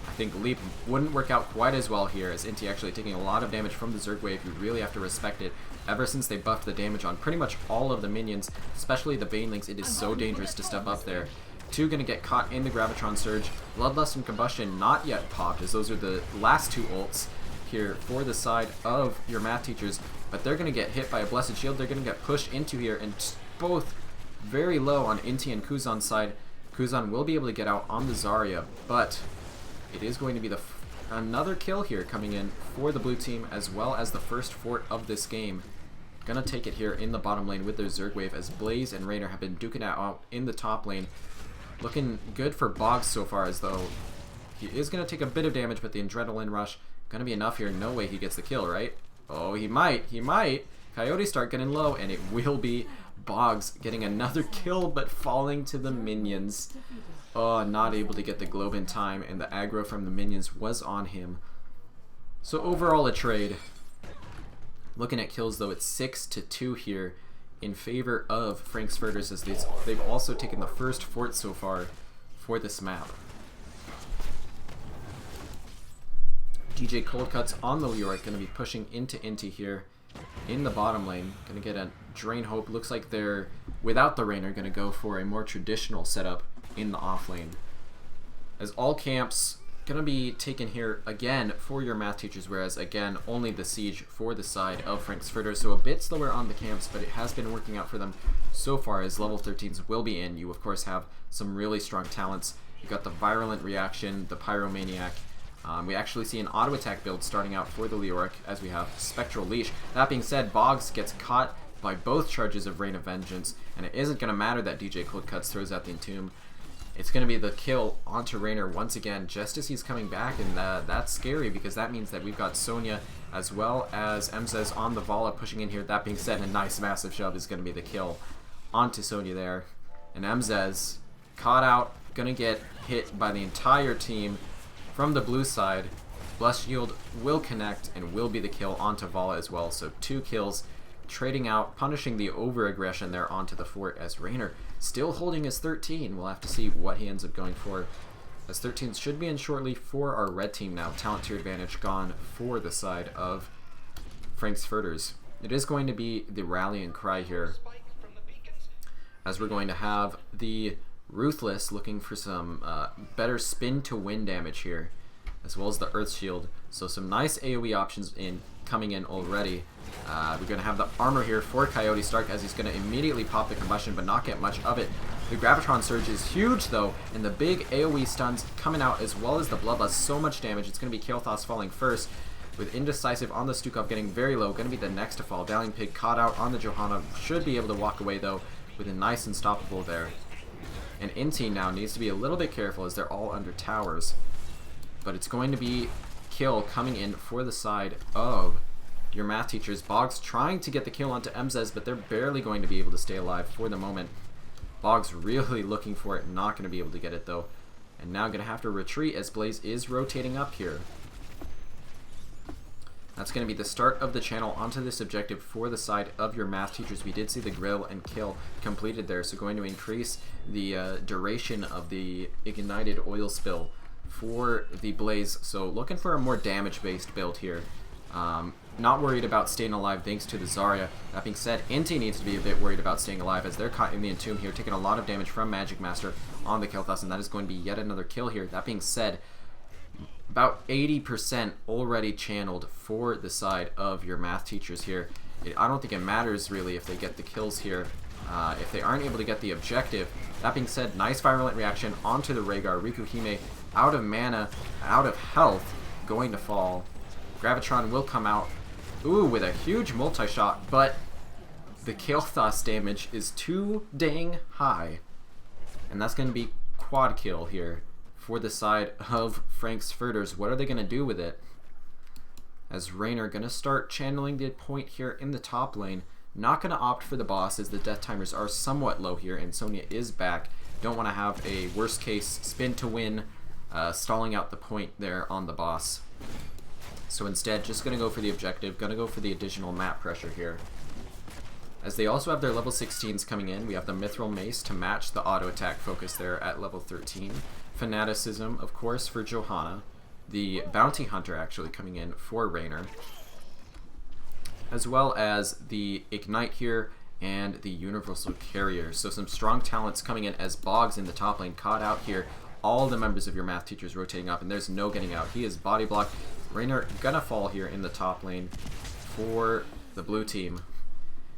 I think Leap wouldn't work out quite as well here, as Inti actually taking a lot of damage from the Zerg wave. You really have to respect it. Ever since they buffed the damage on pretty much all of the minions, especially the Banelings, it is so dangerous to step up there. 2 gonna get caught in the Gravitron Surge. Bloodlust and Combustion not yet popped, as those are the last 2 ults here for the side of your math teachers, but they're gonna get hit by a Blessed Shield. They're gonna get pushed into here, and both very low on Inti and Kuzan's side. Kuzan will be able to get out on the Zarya, but it is going to be another kill here coming in for the blue team, as well as the first fort of this game. Gonna take it here in the bottom lane with their Zerg wave, as Blaze and Raynor have been duking it out in the top lane. Looking good for Boggs so far, as though he is gonna take a bit of damage, but the Adrenaline Rush gonna be enough here. No way he gets the kill, right? Oh, he might. Coyote Stark getting low, and it will be Boggs getting another kill, but falling to the minions. Oh, not able to get the globe in time, and the aggro from the minions was on him. So overall a trade. Looking at kills though, it's 6-2 here in favor of Furters, as they've also taken the first fort so far for this map. DJ Cold Cuts on the Leoric, going to be pushing into Inti here in the bottom lane. Going to get a Drain Hope. Looks like they're, without the Rainer, going to go for a more traditional setup in the off lane. As all camps going to be taken here again for your math teachers, whereas again only the siege for the side of Furters. So a bit slower on the camps, but it has been working out for them so far, as level 13s will be in. You of course have some really strong talents. You got the Virulent Reaction, the Pyromaniac. We actually see an auto attack build starting out for the Leoric, as we have Spectral Leash. That being said, Boggs gets caught by both charges of Rain of Vengeance, and it isn't going to matter that DJ Cold Cuts throws out the Entomb. It's going to be the kill onto Rainer once again, just as he's coming back, and that's scary because that means that we've got Sonya as well as Emzes on the Vala pushing in here. That being said, a nice massive shove is going to be the kill onto Sonya there. And Emzes caught out, going to get hit by the entire team from the blue side. Blessed Shield will connect and will be the kill onto Vala as well. So 2 kills, trading out, punishing the over-aggression there onto the fort, as Rainer still holding his 13. We'll have to see what he ends up going for, as 13s should be in shortly for our red team now. Talent tier advantage gone for the side of Furters. It is going to be the rallying cry here, as we're going to have the Ruthless looking for some better spin to win damage here, as well as the Earth Shield. So some nice AoE options coming in already. We're going to have the armor here for Coyote Stark, as he's going to immediately pop the combustion but not get much of it. The Gravitron Surge is huge though, and the big AoE stuns coming out, as well as the Bloodlust. So much damage. It's going to be Kael'thas falling first, with Indecisive on the Stukov getting very low. Going to be the next to fall. Dowling Pig caught out on the Johanna. Should be able to walk away though with a nice unstoppable there. And Inti now needs to be a little bit careful, as they're all under towers. But it's going to be kill coming in for the side of your math teachers. Boggs trying to get the kill onto Emzes, but they're barely going to be able to stay alive for the moment. Boggs really looking for it, not going to be able to get it though. And now going to have to retreat, as Blaze is rotating up here. That's going to be the start of the channel onto this objective for the side of your math teachers. We did see the grill and kill completed there, so going to increase the duration of the ignited oil spill for the Blaze. So looking for a more damage-based build here. Not worried about staying alive thanks to the Zarya. That being said, Inti needs to be a bit worried about staying alive, as they're caught in the Entomb here, taking a lot of damage from Magic Master on the Kael'thas, and that is going to be yet another kill here. That being said, about 80% already channeled for the side of your math teachers here. I don't think it matters really if they get the kills here, if they aren't able to get the objective. That being said, nice Virulent Reaction onto the Rhaegar. Rikuhime out of mana, out of health, going to fall. Gravitron will come out, ooh, with a huge multi-shot, but the Kael'thas damage is too dang high. And that's going to be quad kill here for the side of Furters. What are they going to do with it? As Rainer going to start channeling the point here in the top lane. Not going to opt for the boss, as the death timers are somewhat low here, and Sonya is back. Don't want to have a worst case spin to win, stalling out the point there on the boss. So instead, just going to go for the objective, going to go for the additional map pressure here. As they also have their level 16s coming in, we have the Mithril Mace to match the auto attack focus there at level 13. Fanaticism, of course, for Johanna. The Bounty Hunter actually coming in for Rainer. As well as the Ignite here and the Universal Carrier. So some strong talents coming in, as Boggs in the top lane caught out here. All the members of your math teachers rotating up, and there's no getting out. He is body blocked. Rainer gonna fall here in the top lane for the blue team.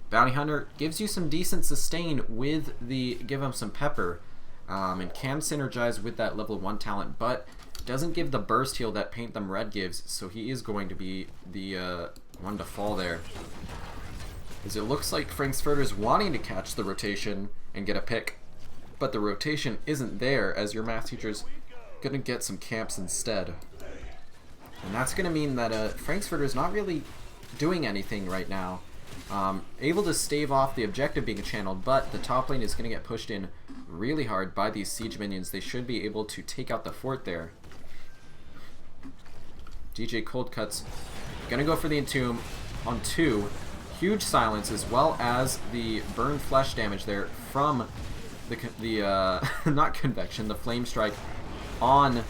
Bounty Hunter gives you some decent sustain with the give him some pepper, and can synergize with that level 1 talent, but doesn't give the burst heal that Paint Them Red gives, so he is going to be the one to fall there. As it looks like Furters wanting to catch the rotation and get a pick, but the rotation isn't there, as your math teacher's gonna get some camps instead. And that's gonna mean that Furters not really doing anything right now. Able to stave off the objective being channeled, but the top lane is gonna get pushed in really hard by these siege minions. They should be able to take out the fort there. DJ Cold Cuts gonna go for the Entomb on 2. Huge silence, as well as the burn flesh damage there from the not convection, the flame strike on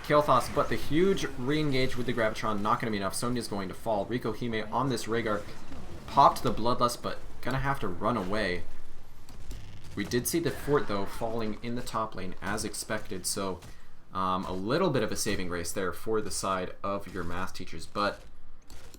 Kael'thas, but the huge re-engage with the Gravitron, not going to be enough. Sonya's going to fall. Rico Hime on this Rhaegar, popped the Bloodlust, but going to have to run away. We did see the fort, though, falling in the top lane as expected, so a little bit of a saving grace there for the side of your math teachers, but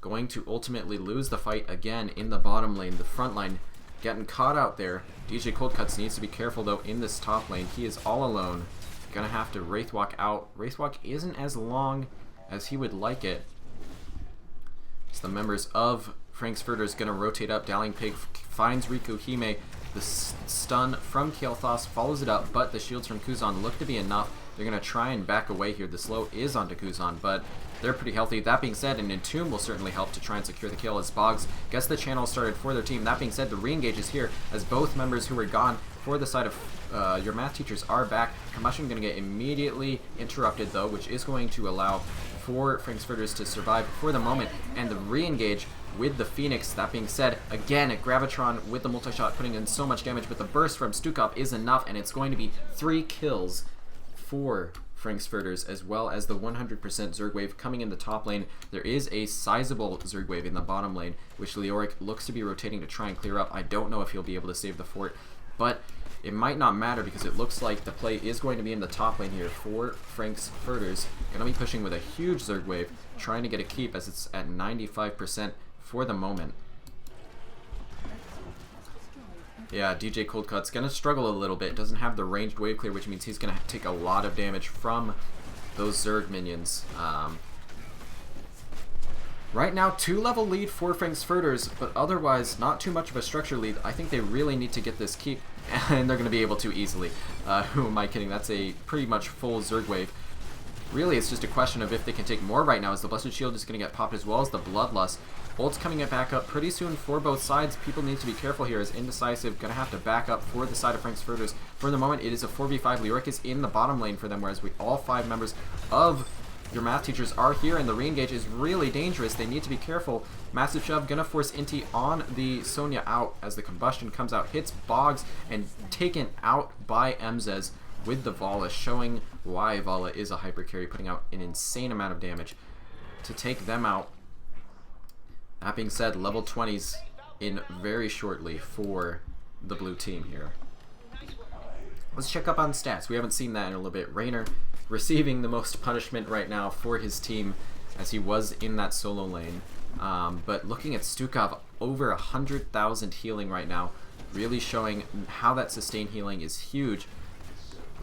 going to ultimately lose the fight again in the bottom lane. The front line getting caught out there. DJ Coldcuts needs to be careful, though, in this top lane. He is all alone. Gonna have to Wraithwalk out. Wraithwalk isn't as long as he would like it. So the members of Frank's Furters gonna rotate up. Dallying Pig finds Riku Hime. The stun from Kael'thas follows it up, but the shields from Kuzan look to be enough. They're gonna try and back away here. The slow is onto Kuzan, but they're pretty healthy. That being said, an Entomb will certainly help to try and secure the kill as Boggs gets the channel started for their team. That being said, the re-engage is here as both members who were gone for the side of your math teachers are back. Combustion going to get immediately interrupted, though, which is going to allow for Frank's Furters to survive for the moment, and the re-engage with the Phoenix. That being said, again, Gravitron with the multi-shot putting in so much damage, but the burst from Stukov is enough, and it's going to be 3 kills for Frank's Furters, as well as the 100% Zerg wave coming in the top lane. There is a sizable Zerg wave in the bottom lane, which Leoric looks to be rotating to try and clear up. I don't know if he'll be able to save the fort, but it might not matter because it looks like the play is going to be in the top lane here for Frank's Furters. Going to be pushing with a huge Zerg wave, trying to get a keep as it's at 95% for the moment. Yeah, DJ Coldcut's going to struggle a little bit. Doesn't have the ranged wave clear, which means he's going to take a lot of damage from those Zerg minions. Right now, 2-level lead for Frank's Furters, but otherwise not too much of a structure lead. I think they really need to get this keep, and they're going to be able to easily. Who am I kidding? That's a pretty much full Zerg wave. Really, it's just a question of if they can take more right now, as the Blessed Shield is going to get popped as well as the Bloodlust. Ult's coming back up pretty soon for both sides. People need to be careful here as Indecisive going to have to back up for the side of Frank's Furters. For the moment, it is a 4v5. Leoric is in the bottom lane for them, whereas all 5 members of your math teachers are here, and the re-engage is really dangerous. They need to be careful. Massive Shove going to force Inti on the Sonya out as the combustion comes out, hits Boggs, and taken out by Emzes with the Vala, showing why Vala is a hyper carry, putting out an insane amount of damage to take them out. That being said, level 20s in very shortly for the blue team here. Let's check up on stats. We haven't seen that in a little bit. Raynor receiving the most punishment right now for his team as he was in that solo lane. But looking at Stukov, over 100,000 healing right now, really showing how that sustained healing is huge.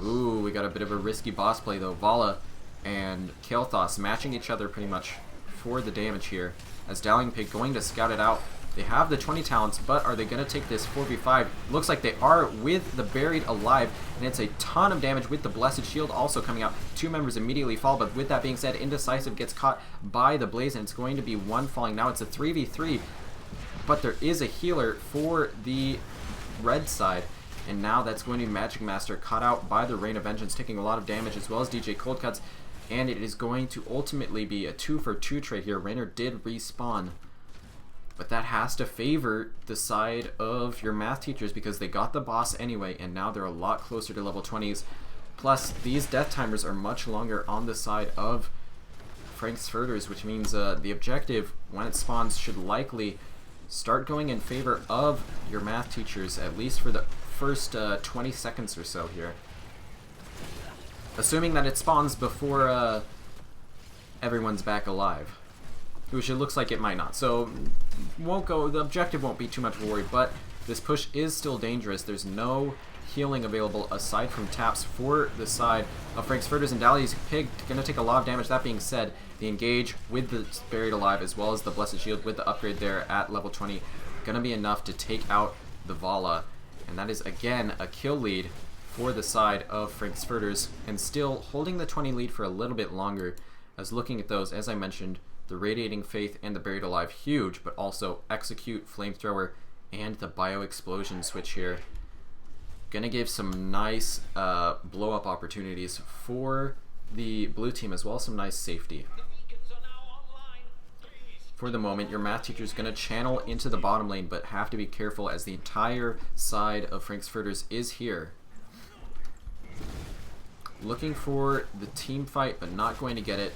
Ooh, we got a bit of a risky boss play though. Vala and Kael'thas matching each other pretty much for the damage here. As Dallying Pig going to scout it out. They have the 20 talents, but are they going to take this 4v5? Looks like they are with the Buried Alive, and it's a ton of damage with the Blessed Shield also coming out. 2 members immediately fall, but with that being said, Indecisive gets caught by the Blaze, and it's going to be 1 falling. Now it's a 3v3, but there is a healer for the red side, and now that's going to be Magic Master caught out by the Rain of Vengeance, taking a lot of damage, as well as DJ Coldcuts, and it is going to ultimately be a 2-for-2 trade here. Raynor did respawn, but that has to favor the side of your math teachers because they got the boss anyway, and now they're a lot closer to level 20s. Plus, these death timers are much longer on the side of Frank's Furters, which means the objective, when it spawns, should likely start going in favor of your math teachers, at least for the first 20 seconds or so here. Assuming that it spawns before everyone's back alive, which it looks like it might not. So the objective won't be too much of a worry, but this push is still dangerous. There's no healing available aside from taps for the side of Frank's Furters, and Dally's Pig going to take a lot of damage. That being said, the engage with the Buried Alive as well as the Blessed Shield with the upgrade there at level 20 going to be enough to take out the Vala, and that is again a kill lead for the side of Frank's Furters, and still holding the 20 lead for a little bit longer. As looking at those, as I mentioned, the Radiating Faith and the Buried Alive huge, but also Execute, Flamethrower, and the Bio Explosion switch here. Gonna give some nice blow up opportunities for the blue team, as well as some nice safety. For the moment, your math teacher is going to channel into the bottom lane, but have to be careful as the entire side of Frank's Furters is here. looking for the team fight, but not going to get it.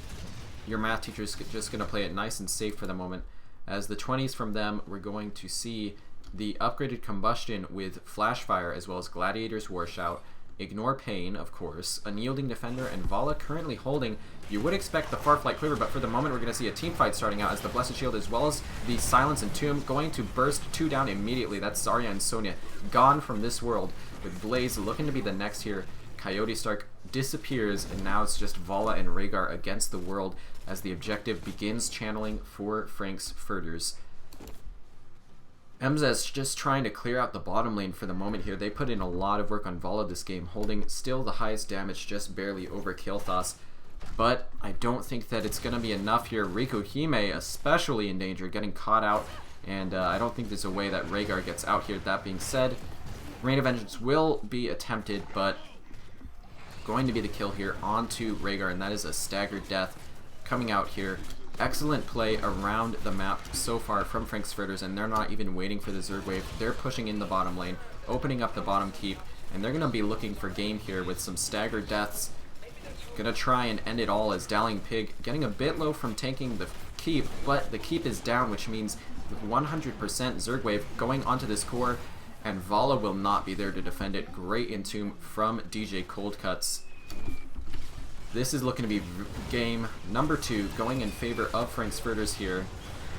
Your math teacher is just going to play it nice and safe for the moment. As the 20s from them, we're going to see the upgraded Combustion with Flash Fire, as well as Gladiator's War Shout, Ignore Pain, of course, Unyielding Defender, and Vala currently holding. You would expect the Farflight Quiver, but for the moment we're going to see a team fight starting out as the Blessed Shield, as well as the Silence and Tomb, going to burst 2 down immediately. That's Zarya and Sonya gone from this world, with Blaze looking to be the next here. Coyote Stark disappears, and now it's just Vala and Rhaegar against the world as the objective begins channeling for Frank's Furters. MZ's just trying to clear out the bottom lane for the moment here. They put in a lot of work on Vala this game, holding still the highest damage, just barely over Kael'thas. But I don't think that it's going to be enough here. Rikuhime especially in danger, getting caught out, and I don't think there's a way that Rhaegar gets out here. That being said, Rain of Vengeance will be attempted, but going to be the kill here onto Rhaegar, and that is a staggered death coming out here. Excellent play around the map so far from Frank's Furters, and they're not even waiting for the Zerg wave. They're pushing in the bottom lane, opening up the bottom keep, and they're going to be looking for game here with some staggered deaths. Gonna try and end it all as Dallying Pig getting a bit low from tanking the keep, but the keep is down, which means with 100% Zerg wave going onto this core, and Vala will not be there to defend it. Great Entomb from DJ Coldcuts. This is looking to be game number 2 going in favor of Frank's Furters here.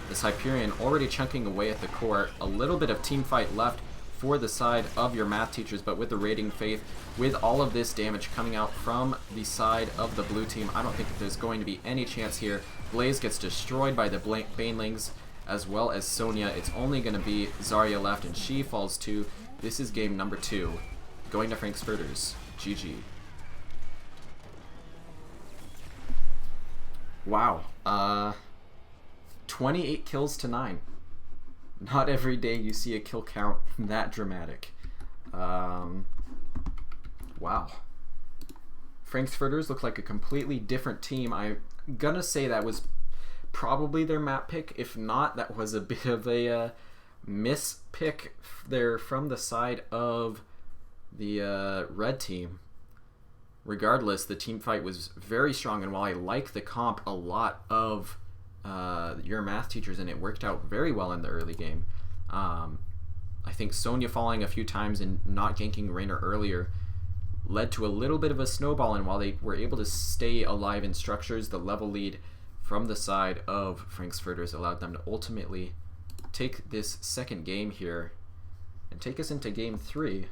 This Hyperion already chunking away at the core. A little bit of team fight left for the side of your math teachers, but with the Raiding Faith, with all of this damage coming out from the side of the blue team, I don't think there's going to be any chance here. Blaze gets destroyed by the Banelings, as well as Sonya. It's only going to be Zarya left, and she falls too. This is game number 2 going to Frank's Furters. GG. Wow. 28 kills to 9. Not every day you see a kill count that dramatic. Wow. Frank's Furters look like a completely different team. I'm gonna say that was probably their map pick. If not, that was a bit of a miss pick there from the side of the red team. Regardless, the team fight was very strong, and while I like the comp a lot of your math teachers, and it worked out very well in the early game, I think Sonya falling a few times and not ganking Raynor earlier led to a little bit of a snowball, and while they were able to stay alive in structures, the level lead from the side of Frank's Furters allowed them to ultimately take this second game here and take us into game 3.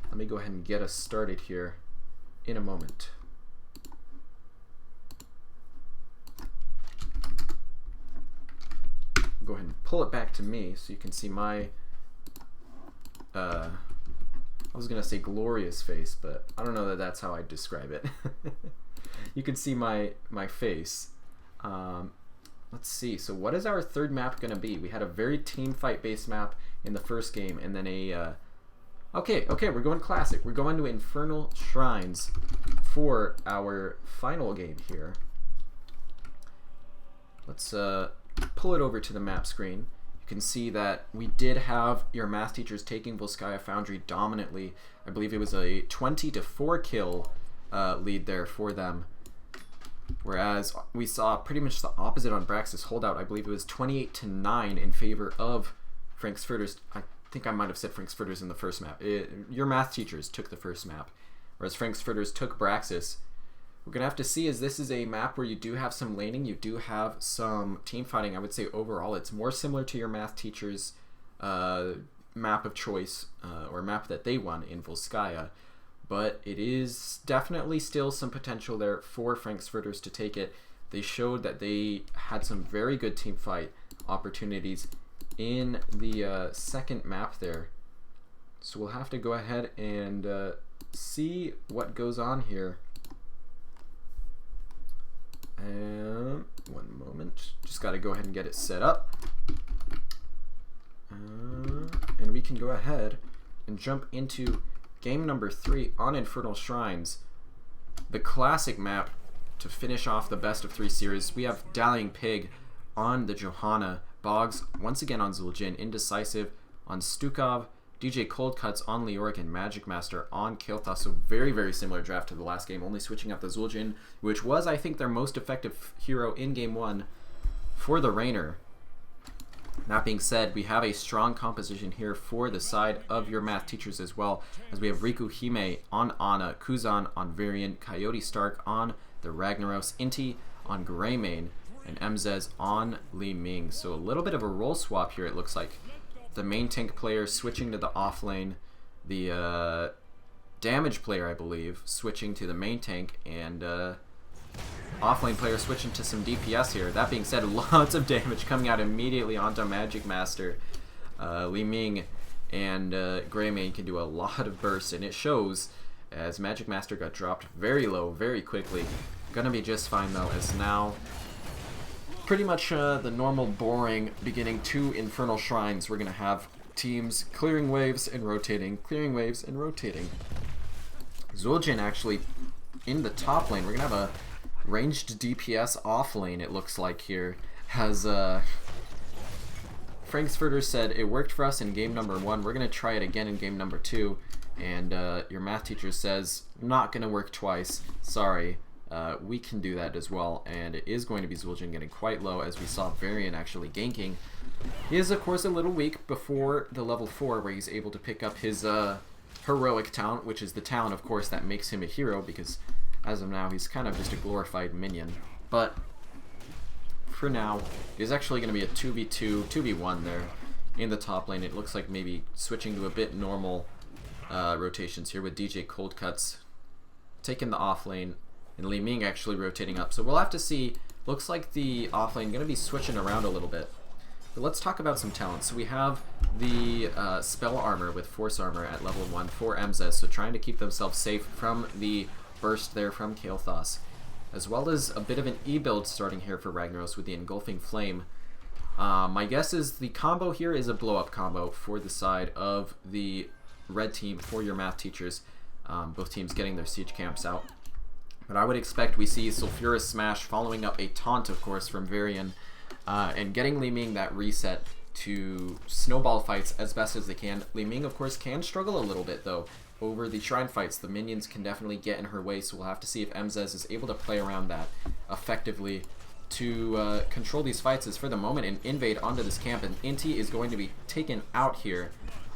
Let me go ahead and get us started here in a moment. Go ahead and pull it back to me so you can see my I was gonna say glorious face, but I don't know that that's how I describe it. You can see my face. Let's see, so what is our third map gonna be? We had a very team fight based map in the first game, and then a okay, we're going classic. We're going to Infernal Shrines for our final game here. Let's pull it over to the map screen. You can see that we did have your math teachers taking Volskaya Foundry dominantly. I believe it was a 20-4 kill lead there for them. Whereas we saw pretty much the opposite on Braxis Holdout. I believe it was 28-9 in favor of Frank's Furters. I think I might have said Frank's Furters in the first map. Your math teachers took the first map, whereas Frank's Furters took Braxis. We're going to have to see, as this is a map where you do have some laning, you do have some team fighting. I would say overall it's more similar to your math teacher's map of choice, or map that they won in Volskaya. But it is definitely still some potential there for Frank's Furters to take it. They showed that they had some very good team fight opportunities in the second map there. So we'll have to go ahead and see what goes on here. One moment, just got to go ahead and get it set up, and we can go ahead and jump into game number 3 on Infernal Shrines, the classic map to finish off the best of 3 series. We have Dallying Pig on the Johanna, Boggs once again on Zul'jin, Indecisive on Stukov, DJ Cold Cuts on Leoric and Magic Master on Kael'thas. So very, very similar draft to the last game, only switching out the zul'jin, which was, I think, their most effective hero in Game 1 for the Rainer. That being said, we have a strong composition here for the side of your math teachers as well, as we have Riku Hime on Ana, Kuzan on Varian, Coyote Stark on the Ragnaros, Inti on Greymane, and Mzez on Li Ming. So a little bit of a role swap here, it looks like. The main tank player switching to the off lane, the damage player, I believe, switching to the main tank, and offlane player switching to some DPS here. That being said, lots of damage coming out immediately onto Magic Master. Li Ming and Greymane can do a lot of bursts, and it shows as Magic Master got dropped very low very quickly. Gonna be just fine though, as now pretty much the normal boring beginning 2 Infernal Shrines. We're gonna have teams clearing waves and rotating, clearing waves and rotating. zul'jin actually in the top lane. We're gonna have a ranged DPS off lane, it looks like here. Has Frank's Furters said, it worked for us in game number 1. We're going to try it again in game number 2. And your math teacher says, not going to work twice. Sorry. We can do that as well. And it is going to be zul'jin getting quite low, as we saw Varian actually ganking. He is, of course, a little weak before the level 4, where he's able to pick up his heroic talent, which is the talent, of course, that makes him a hero, because as of now, he's kind of just a glorified minion. But for now, he's actually going to be a 2v2, 2v1 there in the top lane. It looks like maybe switching to a bit normal rotations here, with DJ Cold Cuts taking the off lane and Li Ming actually rotating up. So we'll have to see. Looks like the off lane going to be switching around a little bit. But let's talk about some talents. So we have the Spell Armor with Force Armor at level 1 for Mzez, so trying to keep themselves safe from the burst there from Kael'thas, as well as a bit of an E-build starting here for Ragnaros with the Engulfing Flame. My guess is the combo here is a blow-up combo for the side of the red team for your math teachers. Both teams getting their siege camps out. But I would expect we see Sulfuras Smash following up a taunt, of course, from Varian, and getting Li Ming that reset to snowball fights as best as they can. Li Ming, of course, can struggle a little bit, though, over the shrine fights. The minions can definitely get in her way, so we'll have to see if Mzez is able to play around that effectively to control these fights, as for the moment an invade onto this camp, and Inti is going to be taken out here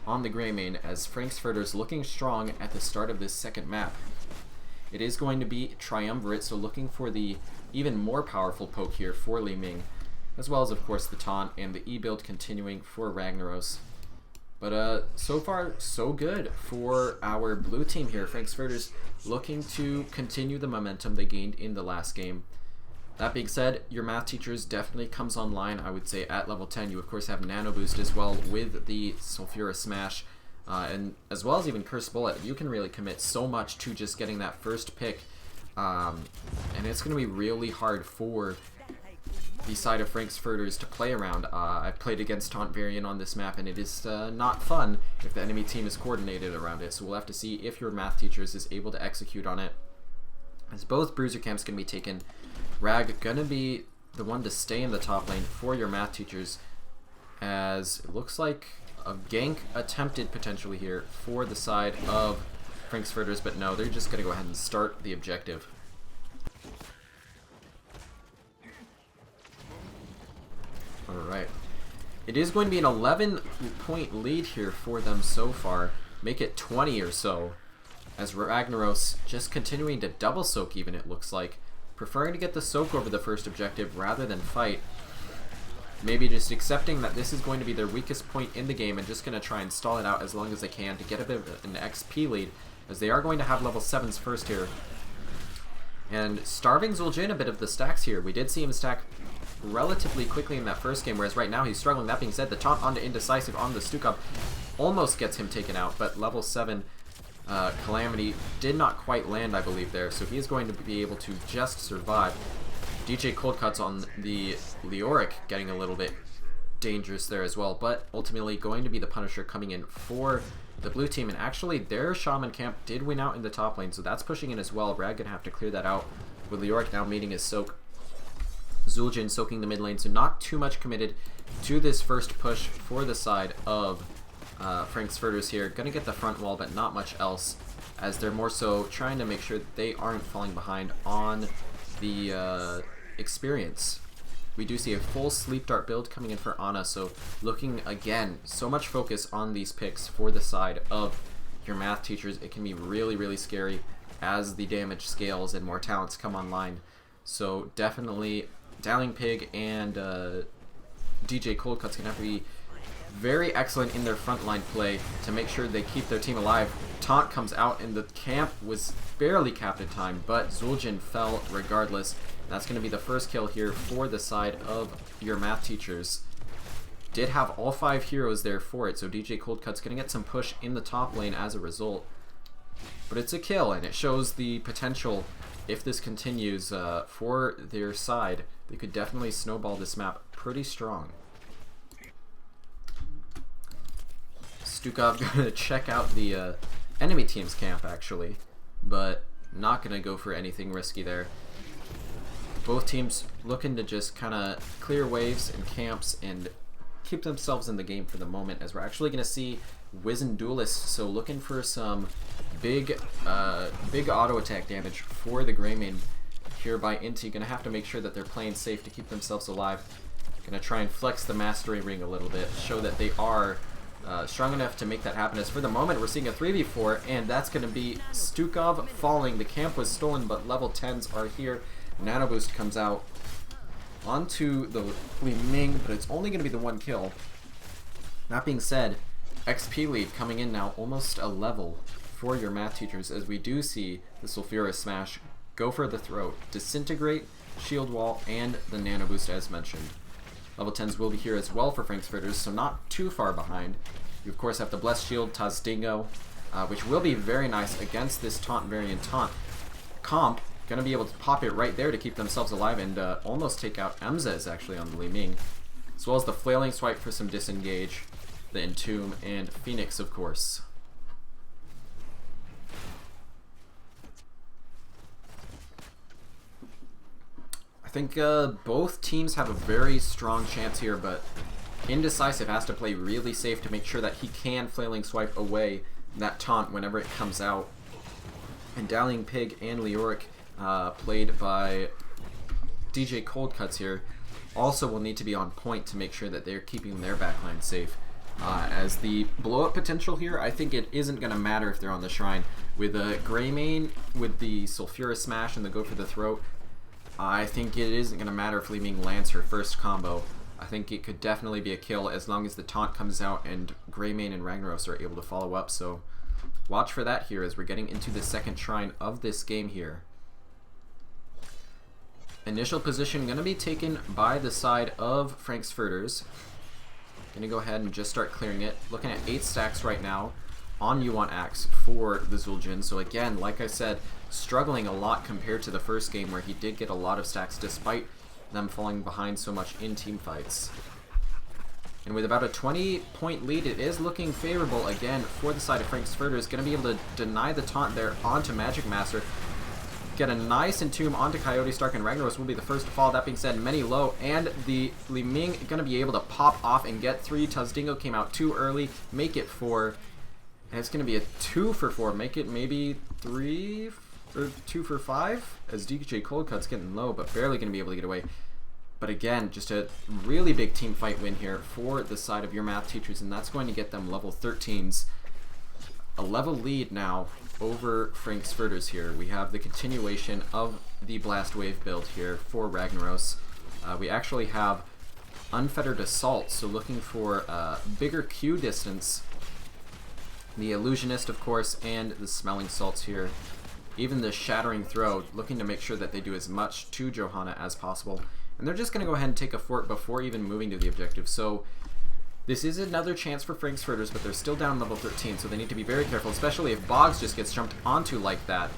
on the Greymane, as Frank's Furters looking strong at the start of this second map. It is going to be Triumvirate, so looking for the even more powerful poke here for Li Ming, as well as, of course, the taunt and the E-build continuing for Ragnaros. But so far, so good for our blue team here. Frank's Furters looking to continue the momentum they gained in the last game. That being said, your math teachers definitely comes online, I would say, at level 10. You, of course, have Nano Boost as well with the Sulfuras Smash, and as well as even Curse Bullet. You can really commit so much to just getting that first pick, and it's going to be really hard for the side of Frank's Furters to play around. I've played against Taunt Varian on this map, and it is not fun if the enemy team is coordinated around it, so we'll have to see if your math teachers is able to execute on it, as both bruiser camps can be taken. Rag gonna be the one to stay in the top lane for your math teachers, as it looks like a gank attempted potentially here for the side of Frank's Furters, but no, they're just gonna go ahead and start the objective. Alright. It is going to be an 11-point lead here for them so far. Make it 20 or so, as Ragnaros just continuing to double soak even, it looks like. Preferring to get the soak over the first objective rather than fight. Maybe just accepting that this is going to be their weakest point in the game and just going to try and stall it out as long as they can to get a bit of an XP lead, as they are going to have level 7s first here. And starving zul'jin a bit of the stacks here. We did see him stack relatively quickly in that first game, whereas right now he's struggling. That being said, the taunt onto Indecisive on the Stukov almost gets him taken out, but level 7 Calamity did not quite land, I believe, there, so he is going to be able to just survive. DJ Cold Cuts on the Leoric getting a little bit dangerous there as well, but ultimately going to be the Punisher coming in for the blue team, and actually their Shaman camp did win out in the top lane, so that's pushing in as well. Rag gonna have to clear that out, with Leoric now meeting his soak. zul'jin soaking the mid lane, so not too much committed to this first push for the side of Furters here. Gonna get the front wall, but not much else, as they're more so trying to make sure that they aren't falling behind on the experience. We do see a full Sleep Dart build coming in for Ana, so looking again, so much focus on these picks for the side of your math teachers. It can be really, really scary as the damage scales and more talents come online. So definitely Dowling Pig and DJ Coldcut's gonna have to be very excellent in their frontline play to make sure they keep their team alive. Taunt comes out and the camp was barely capped in time, but zul'jin fell regardless. That's going to be the first kill here for the side of your math teachers. Did have all 5 heroes there for it, so DJ Coldcut's going to get some push in the top lane as a result. But it's a kill, and it shows the potential, if this continues for their side, they could definitely snowball this map pretty strong. Stukov going to check out the enemy team's camp, actually, but not going to go for anything risky there. Both teams looking to just kind of clear waves and camps and keep themselves in the game for the moment, as we're actually going to see Wizened Duelists, so looking for some big auto attack damage for the Greymane here by Inti. Going to have to make sure that they're playing safe to keep themselves alive. Going to try and flex the Mastery Ring a little bit, show that they are strong enough to make that happen, as for the moment we're seeing a 3v4, and that's going to be Stukov falling. The camp was stolen, but level 10s are here. Nano Boost comes out onto the Li Ming, but it's only going to be the 1 kill. That being said, XP lead coming in now, almost a level for your math teachers, as we do see the Sulfurous Smash go for the throat, Disintegrate, Shield Wall, and the Nano Boost as mentioned. Level 10s will be here as well for Furters, so not too far behind. You of course have the Blessed Shield, Tazdingo, which will be very nice against this Taunt variant Taunt comp. Going to be able to pop it right there to keep themselves alive and almost take out Emzes actually on the Li Ming, as well as the Flailing Swipe for some disengage, the Entomb, and Phoenix of course. I think both teams have a very strong chance here, but Indecisive has to play really safe to make sure that he can Flailing Swipe away that Taunt whenever it comes out. And Dowling Pig and Leoric, played by DJ Coldcuts here, also will need to be on point to make sure that they're keeping their backline safe. As the blow-up potential here, I think it isn't going to matter if they're on the Shrine. With a Greymane, with the Sulfurous Smash and the Go for the Throat, I think it isn't going to matter if Li Ming lands her first combo. I think it could definitely be a kill as long as the taunt comes out and Greymane and Ragnaros are able to follow up, so watch for that here as we're getting into the second Shrine of this game here. Initial position going to be taken by the side of Furters. Going to go ahead and just start clearing it. Looking at 8 stacks right now on Yuan Axe for the zul'jin. So again, like I said, struggling a lot compared to the first game where he did get a lot of stacks despite them falling behind so much in team fights. And with about a 20-point lead, it is looking favorable again for the side of Furters. Going to be able to deny the taunt there onto Magic Master. Get a nice Entomb onto Coyote Stark, and Ragnaros will be the first to fall. That being said, many low, and the Li Ming going to be able to pop off and get 3. Tazdingo came out too early, make it 4. And it's going to be a 2 for 4, make it maybe 3 or 2 for 5, as DJ Coldcut's getting low, but barely going to be able to get away. But again, just a really big team fight win here for the side of your math teachers, and that's going to get them level 13s. A level lead now over Furters here. We have the continuation of the Blast Wave build here for Ragnaros. We actually have Unfettered Assault, so looking for bigger Q distance. The Illusionist, of course, and the Smelling Salts here. Even the Shattering Throw, looking to make sure that they do as much to Johanna as possible. And they're just going to go ahead and take a fort before even moving to the objective. So this is another chance for Furters, but they're still down level 13, so they need to be very careful, especially if Boggs just gets jumped onto like that.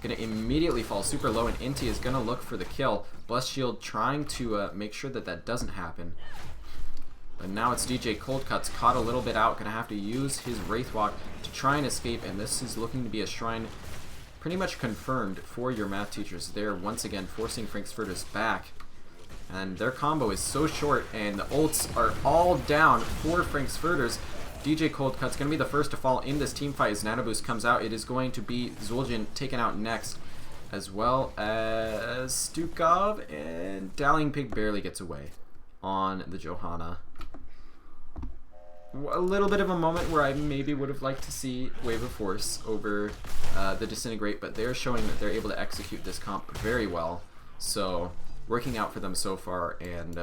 Going to immediately fall super low, and Inti is going to look for the kill. Blessed Shield trying to make sure that that doesn't happen. But now it's DJ Coldcuts caught a little bit out, going to have to use his Wraithwalk to try and escape, and this is looking to be a Shrine pretty much confirmed for your math teachers. They're once again forcing Furters back. And their combo is so short, and the ults are all down for Furters. DJ Coldcut's going to be the first to fall in this team fight as Nanoboost comes out. It is going to be zul'jin taken out next, as well as Stukov, and Dallying Pig barely gets away on the Johanna. A little bit of a moment where I maybe would have liked to see Wave of Force over the Disintegrate, but they're showing that they're able to execute this comp very well. So, working out for them so far, and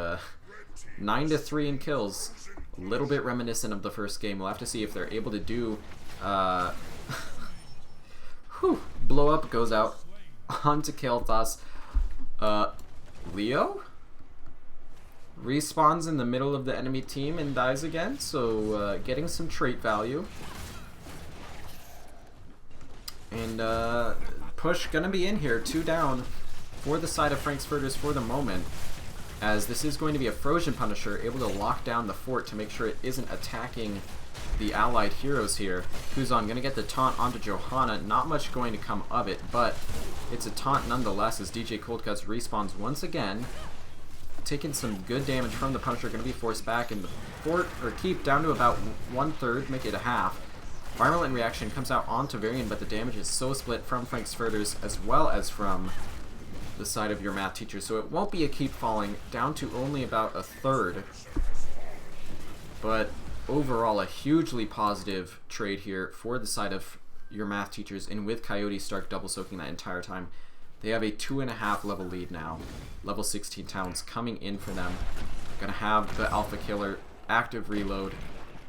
9-3 in kills. A little bit reminiscent of the first game. We'll have to see if they're able to do... blow up goes out onto Kael'thas. Leo? Respawns in the middle of the enemy team and dies again, so getting some trait value. And push gonna be in here, 2 down for the side of Furters for the moment, as this is going to be a Frozen Punisher, able to lock down the fort to make sure it isn't attacking the allied heroes here. Kuzan going to get the taunt onto Johanna, not much going to come of it, but it's a taunt nonetheless as DJ Coldcuts respawns once again, taking some good damage from the Punisher, going to be forced back, and the fort, or keep, down to about 1/3, make it a half. Violent Reaction comes out onto Varian, but the damage is so split from Furters as well as from the side of your math teacher, so it won't be a keep falling, down to only about 1/3. But overall, a hugely positive trade here for the side of your math teachers, and with Coyote Stark double soaking that entire time, they have a 2.5 level lead now. Level 16 talents coming in for them. Gonna have the Alpha Killer, Active Reload,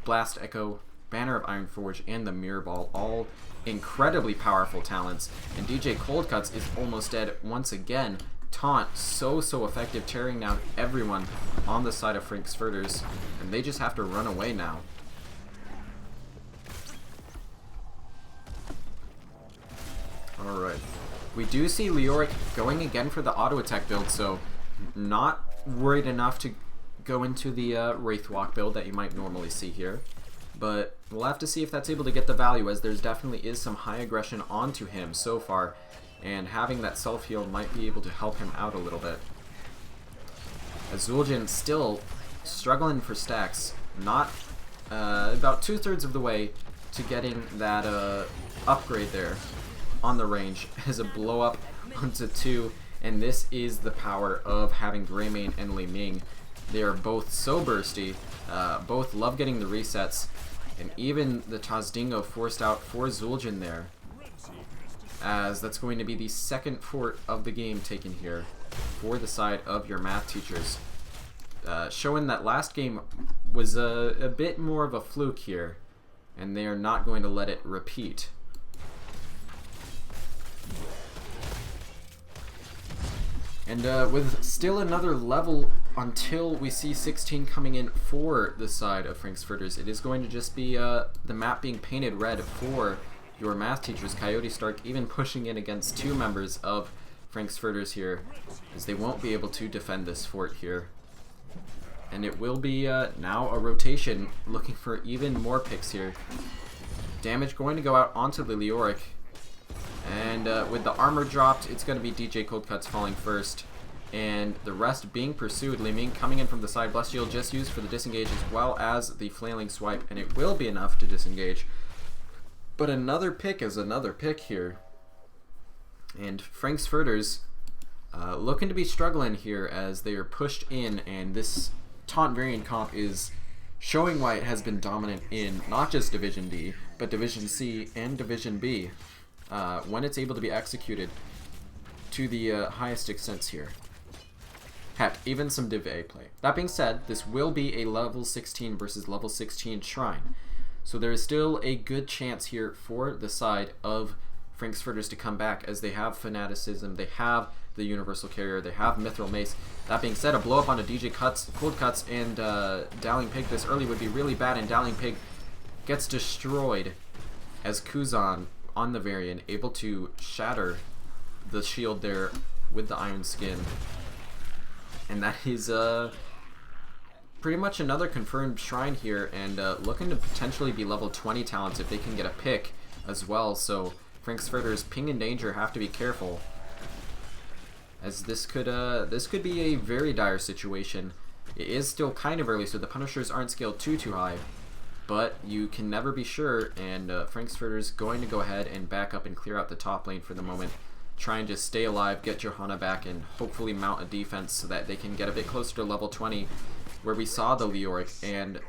Blast Echo, Banner of Ironforge, and the Mirror Ball, all incredibly powerful talents. And DJ Coldcuts is almost dead once again. Taunt, so effective, tearing down everyone on the side of Furters, and they just have to run away now. Alright. We do see Leoric going again for the auto attack build, so not worried enough to go into the Wraithwalk build that you might normally see here. But we'll have to see if that's able to get the value, as there's definitely is some high aggression onto him so far, and having that self-heal might be able to help him out a little bit. As zul'jin still struggling for stacks, not about 2/3 of the way to getting that upgrade there on the range, as a blow up onto 2, and this is the power of having Greymane and Li Ming. They are both so bursty, both love getting the resets, and even the Tazdingo forced out for zul'jin there, as that's going to be the second fort of the game taken here for the side of your math teachers. Showing that last game was a bit more of a fluke here, and they are not going to let it repeat. And with still another level until we see 16 coming in for the side of Furters, it is going to just be the map being painted red for your math teachers. Coyote Stark even pushing in against 2 members of Furters here, as they won't be able to defend this fort here. And it will be now a rotation, looking for even more picks here. Damage going to go out onto the Leoric. And with the armor dropped, it's going to be DJ Coldcuts falling first, and the rest being pursued. Li Ming coming in from the side, Blessed Shield just used for the disengage, as well as the Flailing Swipe, and it will be enough to disengage. But another pick is another pick here. And Furters looking to be struggling here as they are pushed in, and this taunt variant comp is showing why it has been dominant in not just Division D, but Division C and Division B. When it's able to be executed to the highest extents here. Heck, even some Div A play. That being said, this will be a level 16 versus level 16 shrine. So there is still a good chance here for the side of Furters to come back, as they have Fanaticism, they have the Universal Carrier, they have Mithril Mace. That being said, a blow up onto DJ Coldcuts and Dallying Pig this early would be really bad, and Dallying Pig gets destroyed as Kuzan on the Varian, able to shatter the shield there with the Iron Skin. And that is pretty much another confirmed shrine here, and looking to potentially be level 20 talents if they can get a pick as well. So Furters, Ping and Danger have to be careful, as this could be a very dire situation. It is still kind of early, so the Punishers aren't scaled too high, but you can never be sure, and Frank's Furters going to go ahead and back up and clear out the top lane for the moment. Try and just stay alive, get Johanna back, and hopefully mount a defense so that they can get a bit closer to level 20, where we saw the Leoric and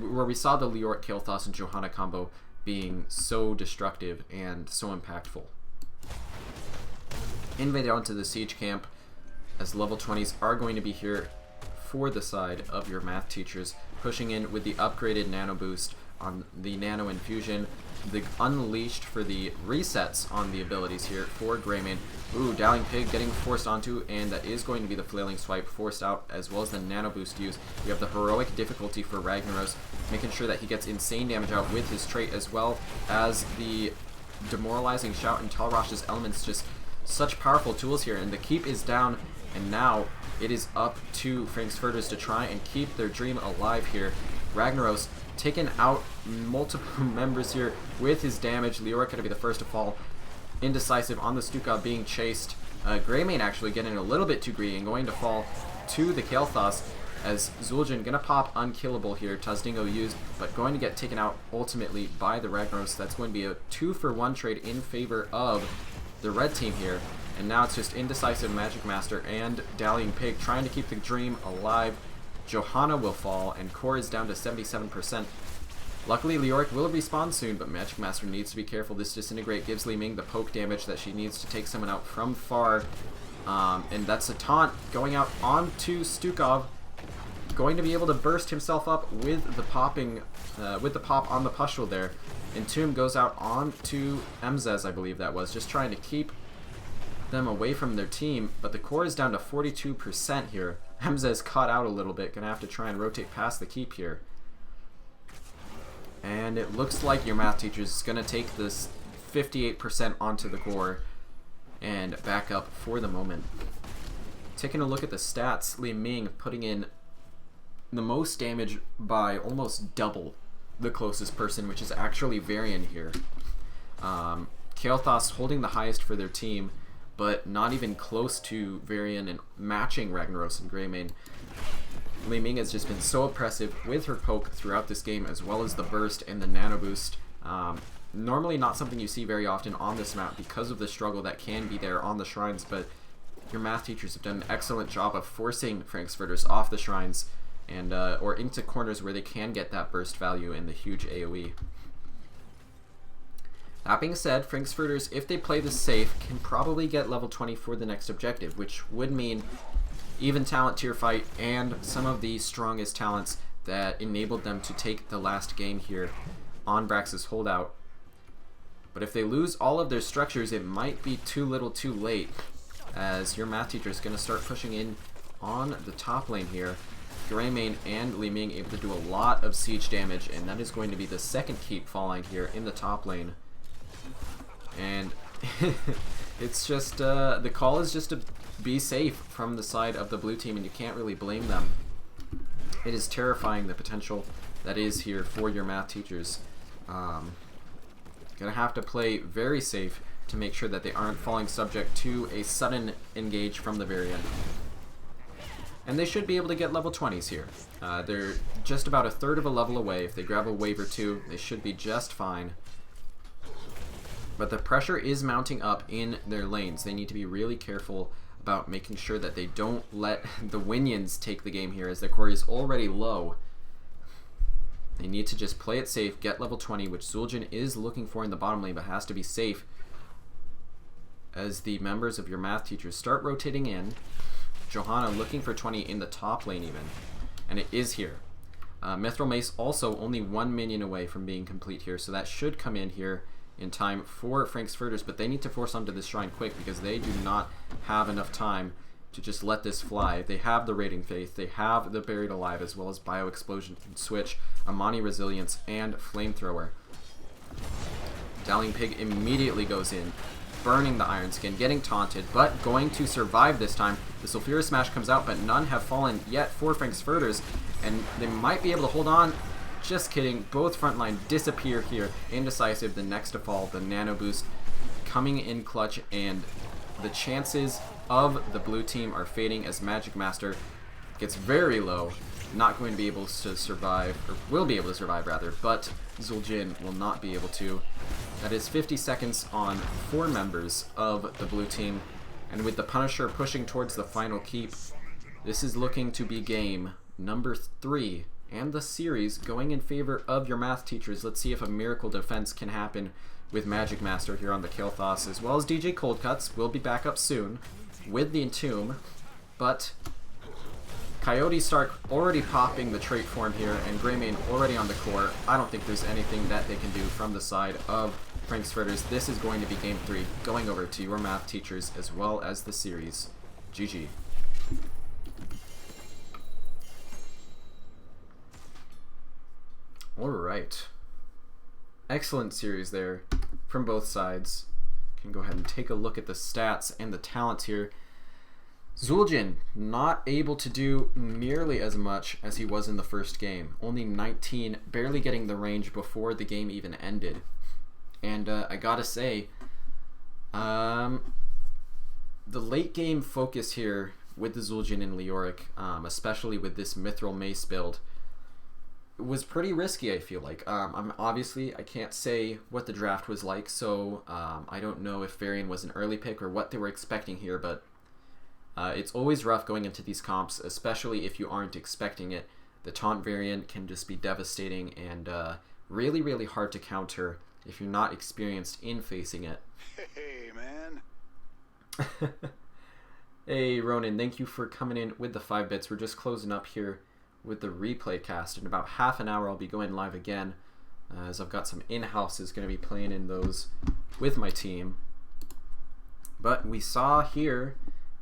where we saw the Leoric Kael'thas and Johanna combo being so destructive and so impactful. Invade onto the siege camp, as level 20s are going to be here for the side of your math teachers, pushing in with the upgraded nano boost on the nano infusion, the unleashed for the resets on the abilities here for Greymane. Ooh, Dowling Pig getting forced onto, and that is going to be the flailing swipe forced out, as well as the nano boost use. We have the heroic difficulty for Ragnaros, making sure that he gets insane damage out with his trait, as well as the demoralizing shout and Talrosh's elements. Just such powerful tools here, and the keep is down, and now it is up to Frank's Furters to try and keep their dream alive here. Ragnaros taking out multiple members here with his damage. Leoric going to be the first to fall. Indecisive on the Stukov being chased. Greymane actually getting a little bit too greedy and going to fall to the Kael'thas, as zul'jin going to pop unkillable here. Tazdingo used, but going to get taken out ultimately by the Ragnaros. That's going to be a 2-for-1 trade in favor of the red team here. And now it's just Indecisive, Magic Master, and Dowling Pig trying to keep the dream alive. Johanna will fall, and core is down to 77%. Luckily, Leoric will respawn soon, but Magic Master needs to be careful. This Disintegrate gives Li Ming the poke damage that she needs to take someone out from far. And that's a taunt going out onto Stukov. Going to be able to burst himself up with the popping, with the pop on the Pushel there. Entomb goes out onto Mzez, I believe that was, just trying to keep them away from their team, but the core is down to 42% here. Mzez caught out a little bit, gonna have to try and rotate past the keep here. And it looks like your math teacher is gonna take this 58% onto the core and back up for the moment. Taking a look at the stats, Li Ming putting in the most damage by almost double the closest person, which is actually Varian here. Kael'thas holding the highest for their team, but not even close to Varian and matching Ragnaros and Greymane. Li Ming has just been so oppressive with her poke throughout this game, as well as the burst and the nano boost. Normally not something you see very often on this map because of the struggle that can be there on the shrines, but your math teachers have done an excellent job of forcing Frank's Furters off the shrines and or into corners where they can get that burst value and the huge AoE. That being said, Frank's Furters, if they play this safe, can probably get level 20 for the next objective, which would mean even talent tier fight and some of the strongest talents that enabled them to take the last game here on Brax's holdout. But if they lose all of their structures, it might be too little too late, as your math teacher is going to start pushing in on the top lane here. Greymane and Li Ming able to do a lot of siege damage, and that is going to be the second keep falling here in the top lane. And it's just, the call is just to be safe from the side of the blue team, and you can't really blame them. It is terrifying, the potential that is here for your math teachers. Gonna have to play very safe to make sure that they aren't falling subject to a sudden engage from the Varian. And they should be able to get level 20s here. They're just about a third of a level away. If they grab a wave or two, they should be just fine. But the pressure is mounting up in their lanes. They need to be really careful about making sure that they don't let the Winions take the game here, as their core is already low. They need to just play it safe, get level 20, which zul'jin is looking for in the bottom lane, but has to be safe as the members of your math teachers start rotating in. Johanna looking for 20 in the top lane even, and it is here. Mithril Mace also only 1 minion away from being complete here, so that should come in here in time for Frank's Furters, but they need to force onto this shrine quick because they do not have enough time to just let this fly. They have the Raiding Faith, they have the Buried Alive, as well as Bio Explosion, Switch, Amani Resilience, and Flamethrower. Dowling Pig immediately goes in, burning the Iron Skin, getting taunted, but going to survive this time. The Sulfurous Smash comes out, but none have fallen yet for Frank's Furters, and they might be able to hold on. Just kidding, both frontline disappear here. Indecisive, the next to fall, the nano boost coming in clutch, and the chances of the blue team are fading as Magic Master gets very low. Not going to be able to survive, or will be able to survive rather, but zul'jin will not be able to. That is 50 seconds on 4 members of the blue team, and with the Punisher pushing towards the final keep, this is looking to be game number 3, and the series going in favor of your math teachers. Let's see if a miracle defense can happen with Magic Master here on the Kael'thas, as well as DJ Coldcuts will be back up soon with the Entomb, but Coyote Stark already popping the trait form here, and Greymane already on the core. I don't think there's anything that they can do from the side of Frank's Furters. This is going to be game 3, going over to your math teachers as well as the series. GG. Alright. Excellent series there from both sides. Can go ahead and take a look at the stats and the talents here. zul'jin not able to do nearly as much as he was in the first game. Only 19, barely getting the range before the game even ended. And I gotta say, the late game focus here with the zul'jin and Leoric, especially with this Mithril Mace build, was pretty risky, I feel like. Obviously, I can't say what the draft was like, so I don't know if Varian was an early pick or what they were expecting here, but it's always rough going into these comps, especially if you aren't expecting it. The taunt variant can just be devastating and really, really hard to counter if you're not experienced in facing it. Hey, man. Hey, Ronan, thank you for coming in with the 5 bits. We're just closing up here with the replay cast. In about half an hour, I'll be going live again, as I've got some in-houses going to be playing in those with my team. But we saw here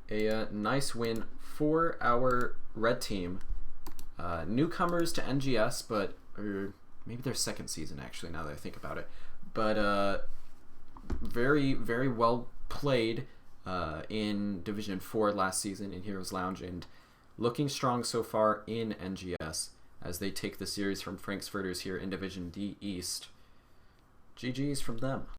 a nice win for our red team. Newcomers to NGS, but or maybe their second season actually, now that I think about it. But very, very well played in Division 4 last season in Heroes Lounge, and looking strong so far in NGS as they take the series from Frank's Furters here in Division D East. GG's from them.